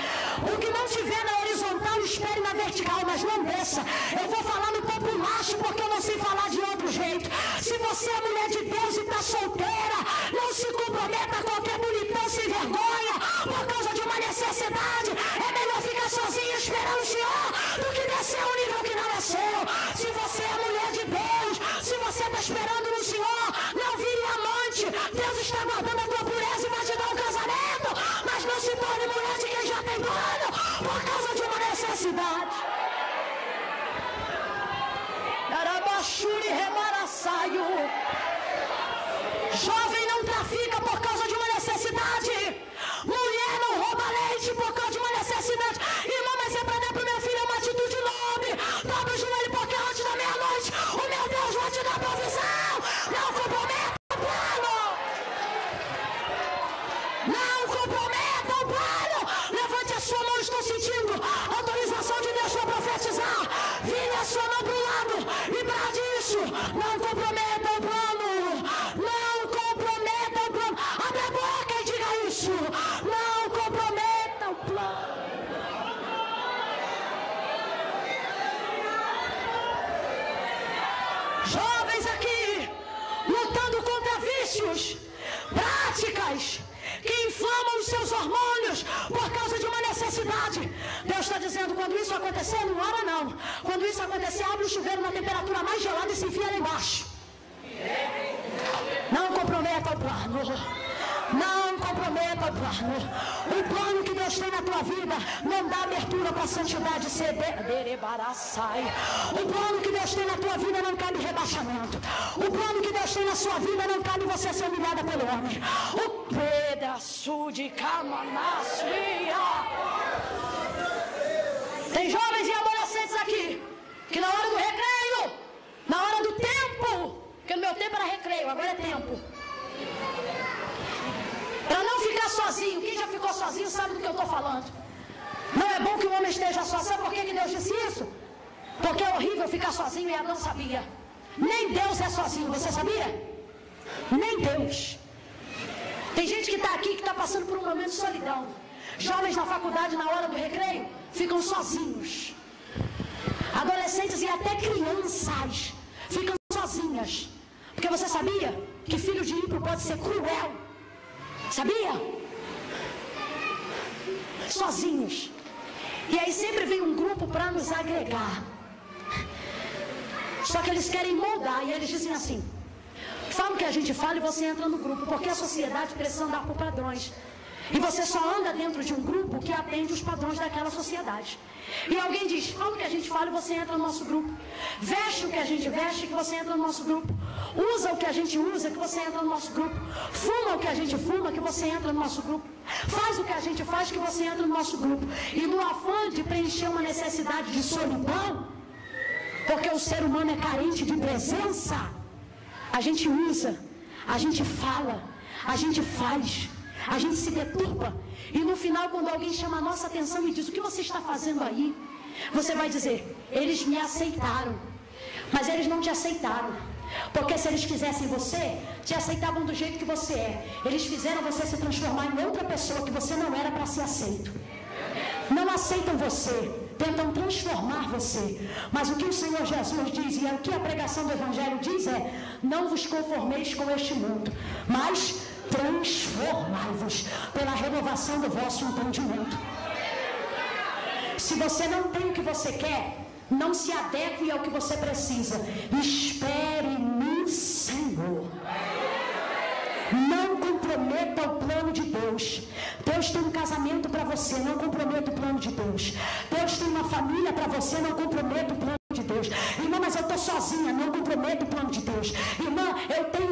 O que não tiver na horizontal, espere na vertical, mas não desça. Eu vou falar no populacho, porque eu não sei falar de outro jeito. Se você é mulher de Deus e está solteira, não se comprometa a qualquer bonitão sem vergonha, por causa de uma necessidade. É melhor ficar sozinho esperando o Senhor, do que descer a um nível que não é seu. Se você é mulher de Deus, se você está esperando no Senhor, não vire amante. Deus está guardando a tua pureza e vai te dar um casamento, mas não se torne mulher de quem já tem plano, por causa de uma necessidade. Darabachuri remaraçaio. Jovem não trafica por causa de uma necessidade. Mulher não rouba leite por causa de uma necessidade. Irmã, mas é para dar para o meu filho uma atitude nobre. Dobra o joelho porque antes da meia-noite o meu Deus vai te dar provisão. Não comprometa o plano. Não comprometa o plano. Levante a sua mão, estou sentindo autorização de Deus para profetizar. Vire a sua mão para o lado e brade isso. Não comprometa o plano. Não comprometa o plano. Abre a boca e diga isso. Não comprometa o plano. Jovens aqui, lutando contra vícios, práticas que inflamam os seus hormônios por causa de uma necessidade. Deus está dizendo, quando isso acontecer, não ora não. Quando isso acontecer, abre o chuveiro na temperatura mais gelada e se enfia lá embaixo. Não comprometa o plano. Não comprometa o plano. O plano que Deus tem na tua vida não dá abertura para a santidade ceder. O plano que Deus tem na tua vida não cabe rebaixamento. O plano que Deus tem na sua vida não cabe você ser humilhada pelo homem. O pedaço de camanassuia. Tem jovens e adolescentes aqui que na hora do recreio, na hora do tempo, porque no meu tempo era recreio, agora é tempo. Para não ficar sozinho, quem já ficou sozinho sabe do que eu estou falando. Não é bom que o homem esteja só. Sabe por que Deus disse isso? Porque é horrível ficar sozinho e Adão sabia. Nem Deus é sozinho, você sabia? Nem Deus. Tem gente que está aqui que está passando por um momento de solidão. Jovens na faculdade, na hora do recreio, ficam sozinhos. Adolescentes e até crianças ficam sozinhas. Porque você sabia que filho de ímpio pode ser cruel? Sabia? Sozinhos. E aí sempre vem um grupo para nos agregar. Só que eles querem moldar. E eles dizem assim: fala o que a gente fala e você entra no grupo. Porque a sociedade precisa andar por padrões. E você só anda dentro de um grupo que atende os padrões daquela sociedade. E alguém diz, fala o que a gente fala e você entra no nosso grupo. Veste o que a gente veste que você entra no nosso grupo. Usa o que a gente usa que você entra no nosso grupo. Fuma o que a gente fuma que você entra no nosso grupo. Faz o que a gente faz que você entra no nosso grupo. E no afã de preencher uma necessidade de solidão, porque o ser humano é carente de presença, a gente usa, a gente fala, a gente faz, a gente se deturpa. E no final, quando alguém chama a nossa atenção e diz, o que você está fazendo aí? Você vai dizer, eles me aceitaram. Mas eles não te aceitaram. Porque se eles quisessem você, te aceitavam do jeito que você é. Eles fizeram você se transformar em outra pessoa que você não era para ser aceito. Não aceitam você, tentam transformar você. Mas o que o Senhor Jesus diz, e o que a pregação do Evangelho diz é, não vos conformeis com este mundo, mas transformai-vos pela renovação do vosso entendimento. Se você não tem o que você quer, não se adeque ao que você precisa. Espere no Senhor. Não comprometa o plano de Deus. Deus tem um casamento para você, não comprometa o plano de Deus. Deus tem uma família para você, não comprometa o plano de Deus. Irmã, mas eu estou sozinha, não comprometa o plano de Deus. Irmã,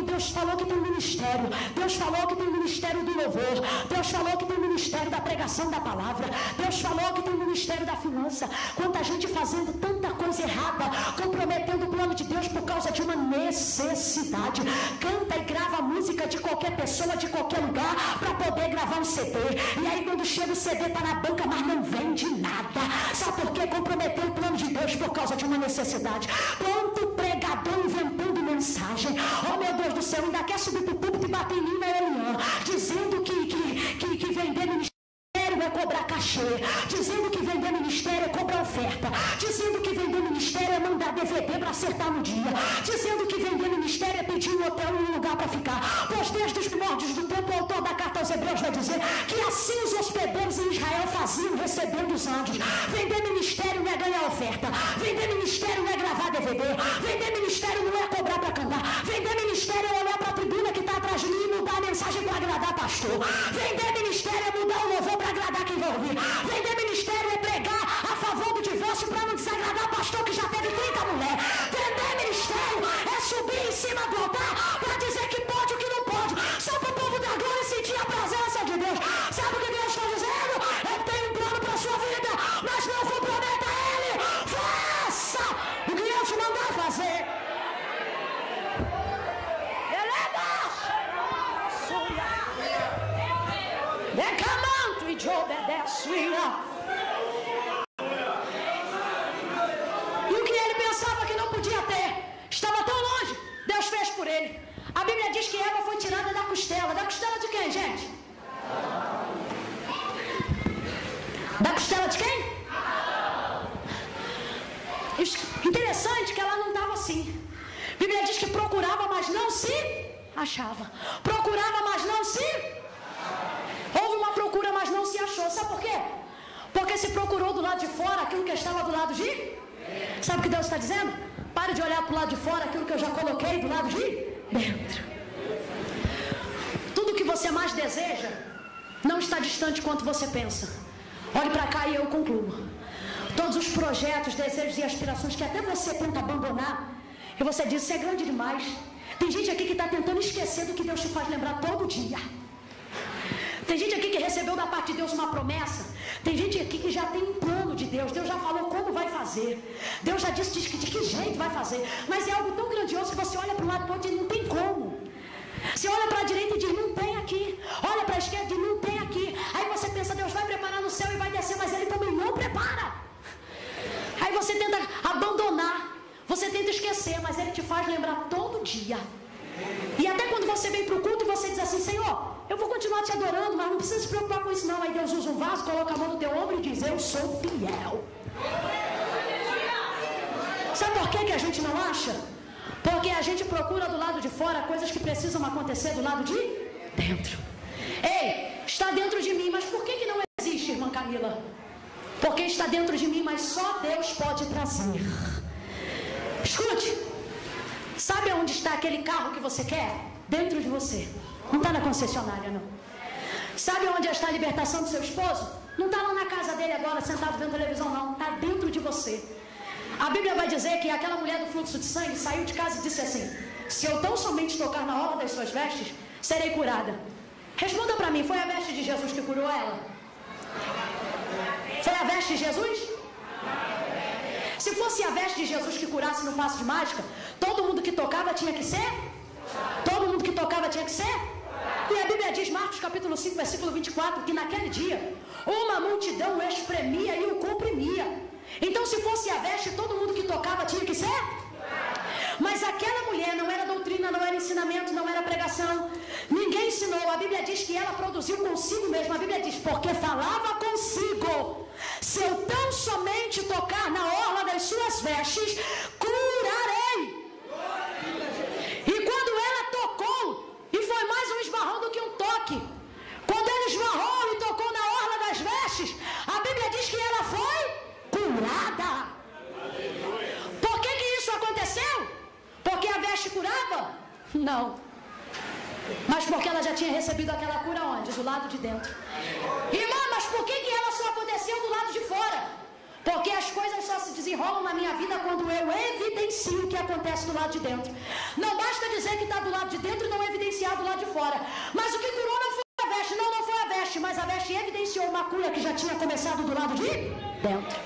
Deus falou que tem ministério. Deus falou que tem ministério do louvor. Deus falou que tem ministério da pregação da palavra. Deus falou que tem ministério da finança. Quanta gente fazendo tanta coisa errada, comprometendo o plano de Deus por causa de uma necessidade. Canta e grava música de qualquer pessoa, de qualquer lugar, para poder gravar um CD. E aí quando chega o CD tá na banca, mas não vende nada. Sabe por quê? Comprometeu o plano de Deus por causa de uma necessidade. Quanto pregador inventando mensagem. Oh meu Deus do céu, ainda quer subir pro púlpito e bater em mim na Elian, dizendo que vender ministério é cobrar cachê, dizendo que vender ministério é cobrar oferta, dizendo que vender ministério é mandar DVD para acertar no dia, dizendo que vender ministério é pedir um hotel e um lugar para ficar. Pois desde os primórdios do tempo, o autor da carta aos Hebreus vai dizer que assim os hospedeiros em Israel faziam, recebendo os anjos. Vender ministério não é ganhar oferta, vender ministério não é gravar DVD, vender ministério não é cobrar para cantar, vender ministério é olhar para a tribuna que está atrás de mim e mudar a mensagem para agradar pastor. Vender ministério é mudar o louvor para agradar quem vai ouvir. Vender ministério é pregar a favor do divórcio para não desagradar pastor que já teve 30 mulheres. Vender ministério é subir em cima do altar para dizer que pode o que não pode, só para o povo da glória sentir a presença de Deus. Sabe o que Deus está dizendo? Eu tenho um plano para a sua vida, mas não comprometa ele. Faça o que eu te mandar fazer. E o que ele pensava que não podia ter, estava tão longe, Deus fez por ele. A Bíblia diz que Eva foi tirada da costela. Da costela de quem, gente? Da costela de quem? Interessante que ela não estava assim. A Bíblia diz que procurava, mas não se achava. Procurava, mas não se... Houve uma procura, mas não se achou. Sabe por quê? Porque se procurou do lado de fora aquilo que estava do lado de... Sabe o que Deus está dizendo? Pare de olhar para o lado de fora aquilo que eu já coloquei do lado de dentro. Tudo que você mais deseja não está distante quanto você pensa. Olhe para cá e eu concluo. Todos os projetos, desejos e aspirações que até você tenta abandonar, e você diz, isso é grande demais. Tem gente aqui que está tentando esquecer do que Deus te faz lembrar todo dia. Tem gente aqui que recebeu da parte de Deus uma promessa. Tem gente aqui que já tem um plano de Deus. Deus já falou como vai fazer. Deus já disse de que jeito vai fazer. Mas é algo tão grandioso que você olha para o lado todo e não tem como. Você olha para a direita e diz, não tem aqui. Olha para a esquerda e diz, não tem aqui. Aí você pensa, Deus vai preparar no céu e vai descer, mas Ele também não prepara. Aí você tenta abandonar. Você tenta esquecer, mas Ele te faz lembrar todo dia. E até quando você vem para o culto e você diz assim, Senhor, eu vou continuar te adorando, mas não precisa se preocupar com isso não. Aí Deus usa um vaso, coloca a mão no teu ombro e diz, eu sou fiel. Sabe por que a gente não acha? Porque a gente procura do lado de fora coisas que precisam acontecer do lado de dentro. Ei, está dentro de mim, mas por que não existe, irmã Camila? Porque está dentro de mim, mas só Deus pode trazer. Escute. Sabe onde está aquele carro que você quer? Dentro de você. Não está na concessionária, não. Sabe onde está a libertação do seu esposo? Não está lá na casa dele agora, sentado vendo televisão, não. Está dentro de você. A Bíblia vai dizer que aquela mulher do fluxo de sangue saiu de casa e disse assim: se eu tão somente tocar na orla das suas vestes, serei curada. Responda para mim, foi a veste de Jesus que curou ela? Foi a veste de Jesus? Se fosse a veste de Jesus que curasse no passe de mágica, todo mundo que tocava tinha que ser? Todo mundo que tocava tinha que ser? E a Bíblia diz, Marcos capítulo 5, versículo 24, que naquele dia uma multidão o espremia e o comprimia. Então, se fosse a veste, todo mundo que tocava tinha que ser? Mas aquela mulher não era doutrina, não era ensinamento, não era pregação. Ninguém ensinou. A Bíblia diz que ela produziu consigo mesma. A Bíblia diz, porque falava consigo: se eu tão somente tocar na orla das suas vestes, curarei. E quando ela tocou, e foi mais um esbarrão do que um toque, quando ela esbarrou e tocou na orla das vestes, a Bíblia diz que ela foi curada. Por que isso aconteceu? Porque a veste curava? Não. Mas porque ela já tinha recebido aquela cura onde? Do lado de dentro. Irmã, mas por que ela só aconteceu do lado de fora? Porque as coisas só se desenrolam na minha vida quando eu evidencio o que acontece do lado de dentro. Não basta dizer que está do lado de dentro e não evidenciar do lado de fora. Mas o que curou não foi a veste. Não foi a veste, mas a veste evidenciou uma cura que já tinha começado do lado de dentro.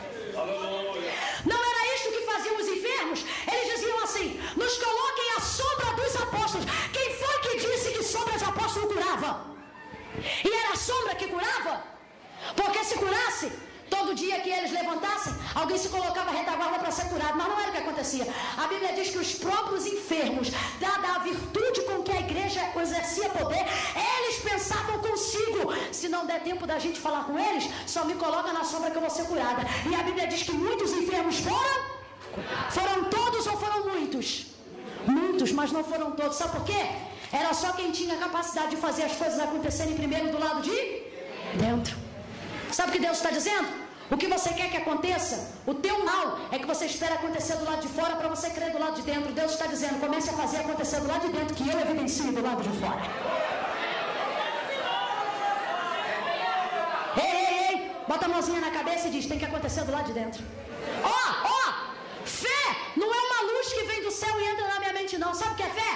Não era isto que faziam os enfermos? Eles diziam assim: nos coloquem à sombra dos apóstolos. Quem foi que disse que sombra de apóstolo curava? E era a sombra que curava? Porque se curasse, todo dia que eles levantassem, alguém se colocava à retaguarda para ser curado. Mas não era o que acontecia. A Bíblia diz que os próprios enfermos, dada a virtude com que a igreja exercia poder, eles pensavam consigo: se não der tempo da gente falar com eles, só me coloca na sombra que eu vou ser curada. E a Bíblia diz que muitos enfermos foram todos ou foram muitos? Muitos, mas não foram todos. Sabe por quê? Era só quem tinha a capacidade de fazer as coisas acontecerem primeiro do lado de dentro. Sabe o que Deus está dizendo? O que você quer que aconteça, o teu mal é que você espera acontecer do lado de fora para você crer do lado de dentro. Deus está dizendo: comece a fazer acontecer do lado de dentro, que eu evidencio do lado de fora. Ei, bota a mãozinha na cabeça e diz: tem que acontecer do lado de dentro. Ó, fé não é uma luz que vem do céu e entra na minha mente, não. Sabe o que é fé?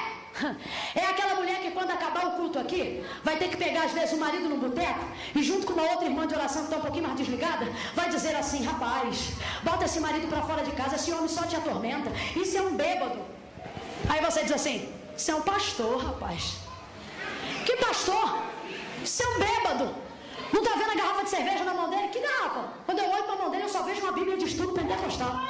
É aquela mulher que quando acabar o culto aqui, vai ter que pegar às vezes o marido no boteco e junto com uma outra irmã de oração que está um pouquinho mais desligada, vai dizer assim: rapaz, bota esse marido para fora de casa, esse homem só te atormenta, isso é um bêbado. Aí você diz assim: isso é um pastor, rapaz. Que pastor? Isso é um bêbado. Não está vendo a garrafa de cerveja na mão dele? Que garrafa? Quando eu olho para a mão dele, eu só vejo uma Bíblia de estudo pentecostal.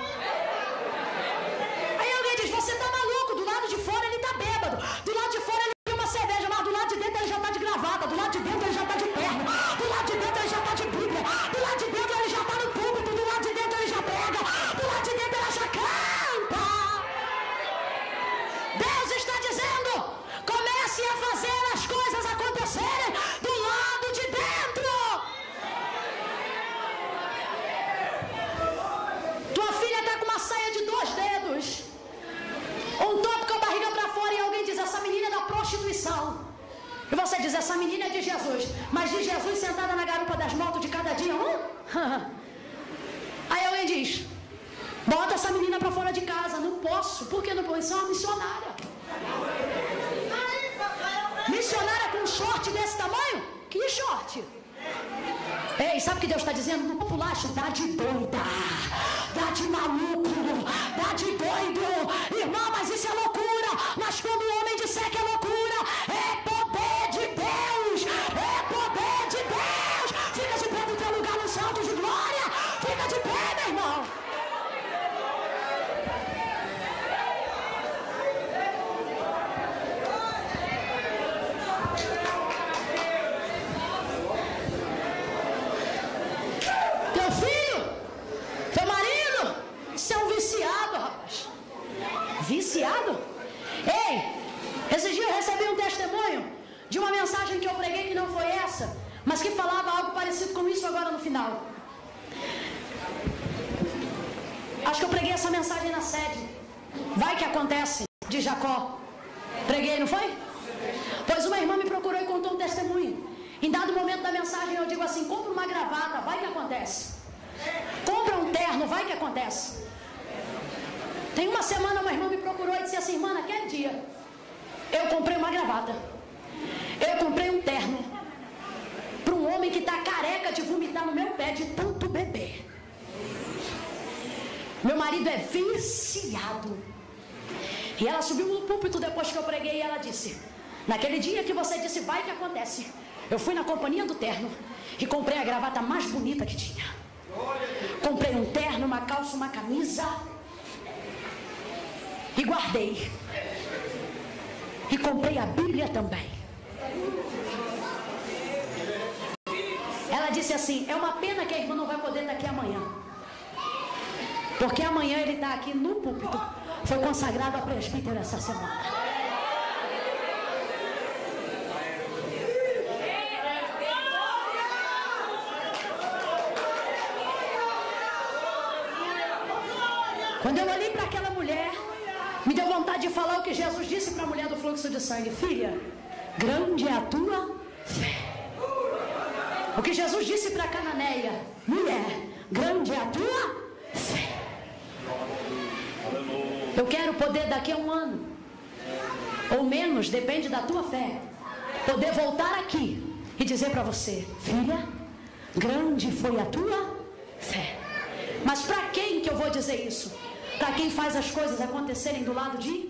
Aí alguém diz: você está maluco, do lado de fora ele está bêbado, do lado de fora ele tem uma cerveja, mas do lado de dentro ele já está de gravata, do lado de dentro ele já está de perna, do lado de dentro ele já está de Bíblia, do lado de dentro ele já está no púlpito, do lado de dentro ele já prega, do lado de dentro ele já canta. Deus está dizendo: comece a fazer as coisas acontecerem do lado de dentro. Tua filha está com uma saia de 2 dedos, um top com a barriga para fora, e alguém diz: essa menina é da prostituição. E você diz: essa menina é de Jesus. Mas de Jesus sentada na garupa das motos de cada dia, Aí alguém diz: bota essa menina para fora de casa. Não posso. Por que não posso? Isso é uma missionária. Missionária com um short desse tamanho? Que short? Ei, sabe o que Deus está dizendo? No populacho, dá de doida, dá de maluco, dá de doido. Irmão, mas isso é loucura. Mas quando o homem disser que é loucura, é poder de Deus, é poder de Deus. Fica de pé no teu lugar no salto de glória. Fica de pé, meu irmão. Teu filho, teu marido, você é um viciado, rapaz. Viciado? Ei, esses dias eu recebi um testemunho de uma mensagem que eu preguei que não foi essa, mas que falava algo parecido com isso agora no final. Acho que eu preguei essa mensagem na sede. Vai que acontece, de Jacó. Preguei, não foi? Pois uma irmã me procurou e contou um testemunho. Em dado momento da mensagem eu digo assim: compra uma gravata, vai que acontece. Compra um terno, vai que acontece. Tem uma semana uma irmã me procurou e disse assim: irmã, naquele dia eu comprei uma gravata, eu comprei um terno para um homem que está careca de vomitar no meu pé de tanto beber. Meu marido é viciado. E ela subiu no púlpito depois que eu preguei e ela disse: naquele dia que você disse vai que acontece, eu fui na companhia do terno e comprei a gravata mais bonita que tinha. Comprei um terno, uma calça, uma camisa e guardei. E comprei a Bíblia também. Ela disse assim: é uma pena que a irmã não vai poder estar aqui amanhã, porque amanhã ele está aqui no púlpito. Foi consagrado a presbítero essa semana. Quando eu olhei para aquela mulher, me deu vontade de falar o que Jesus disse para a mulher do fluxo de sangue: filha, grande é a tua fé. O que Jesus disse para a cananeia: mulher, grande é a tua fé. Eu quero poder daqui a um ano, ou menos, depende da tua fé, poder voltar aqui e dizer para você: filha, grande foi a tua fé. Mas para quem que eu vou dizer isso? Para quem faz as coisas acontecerem do lado de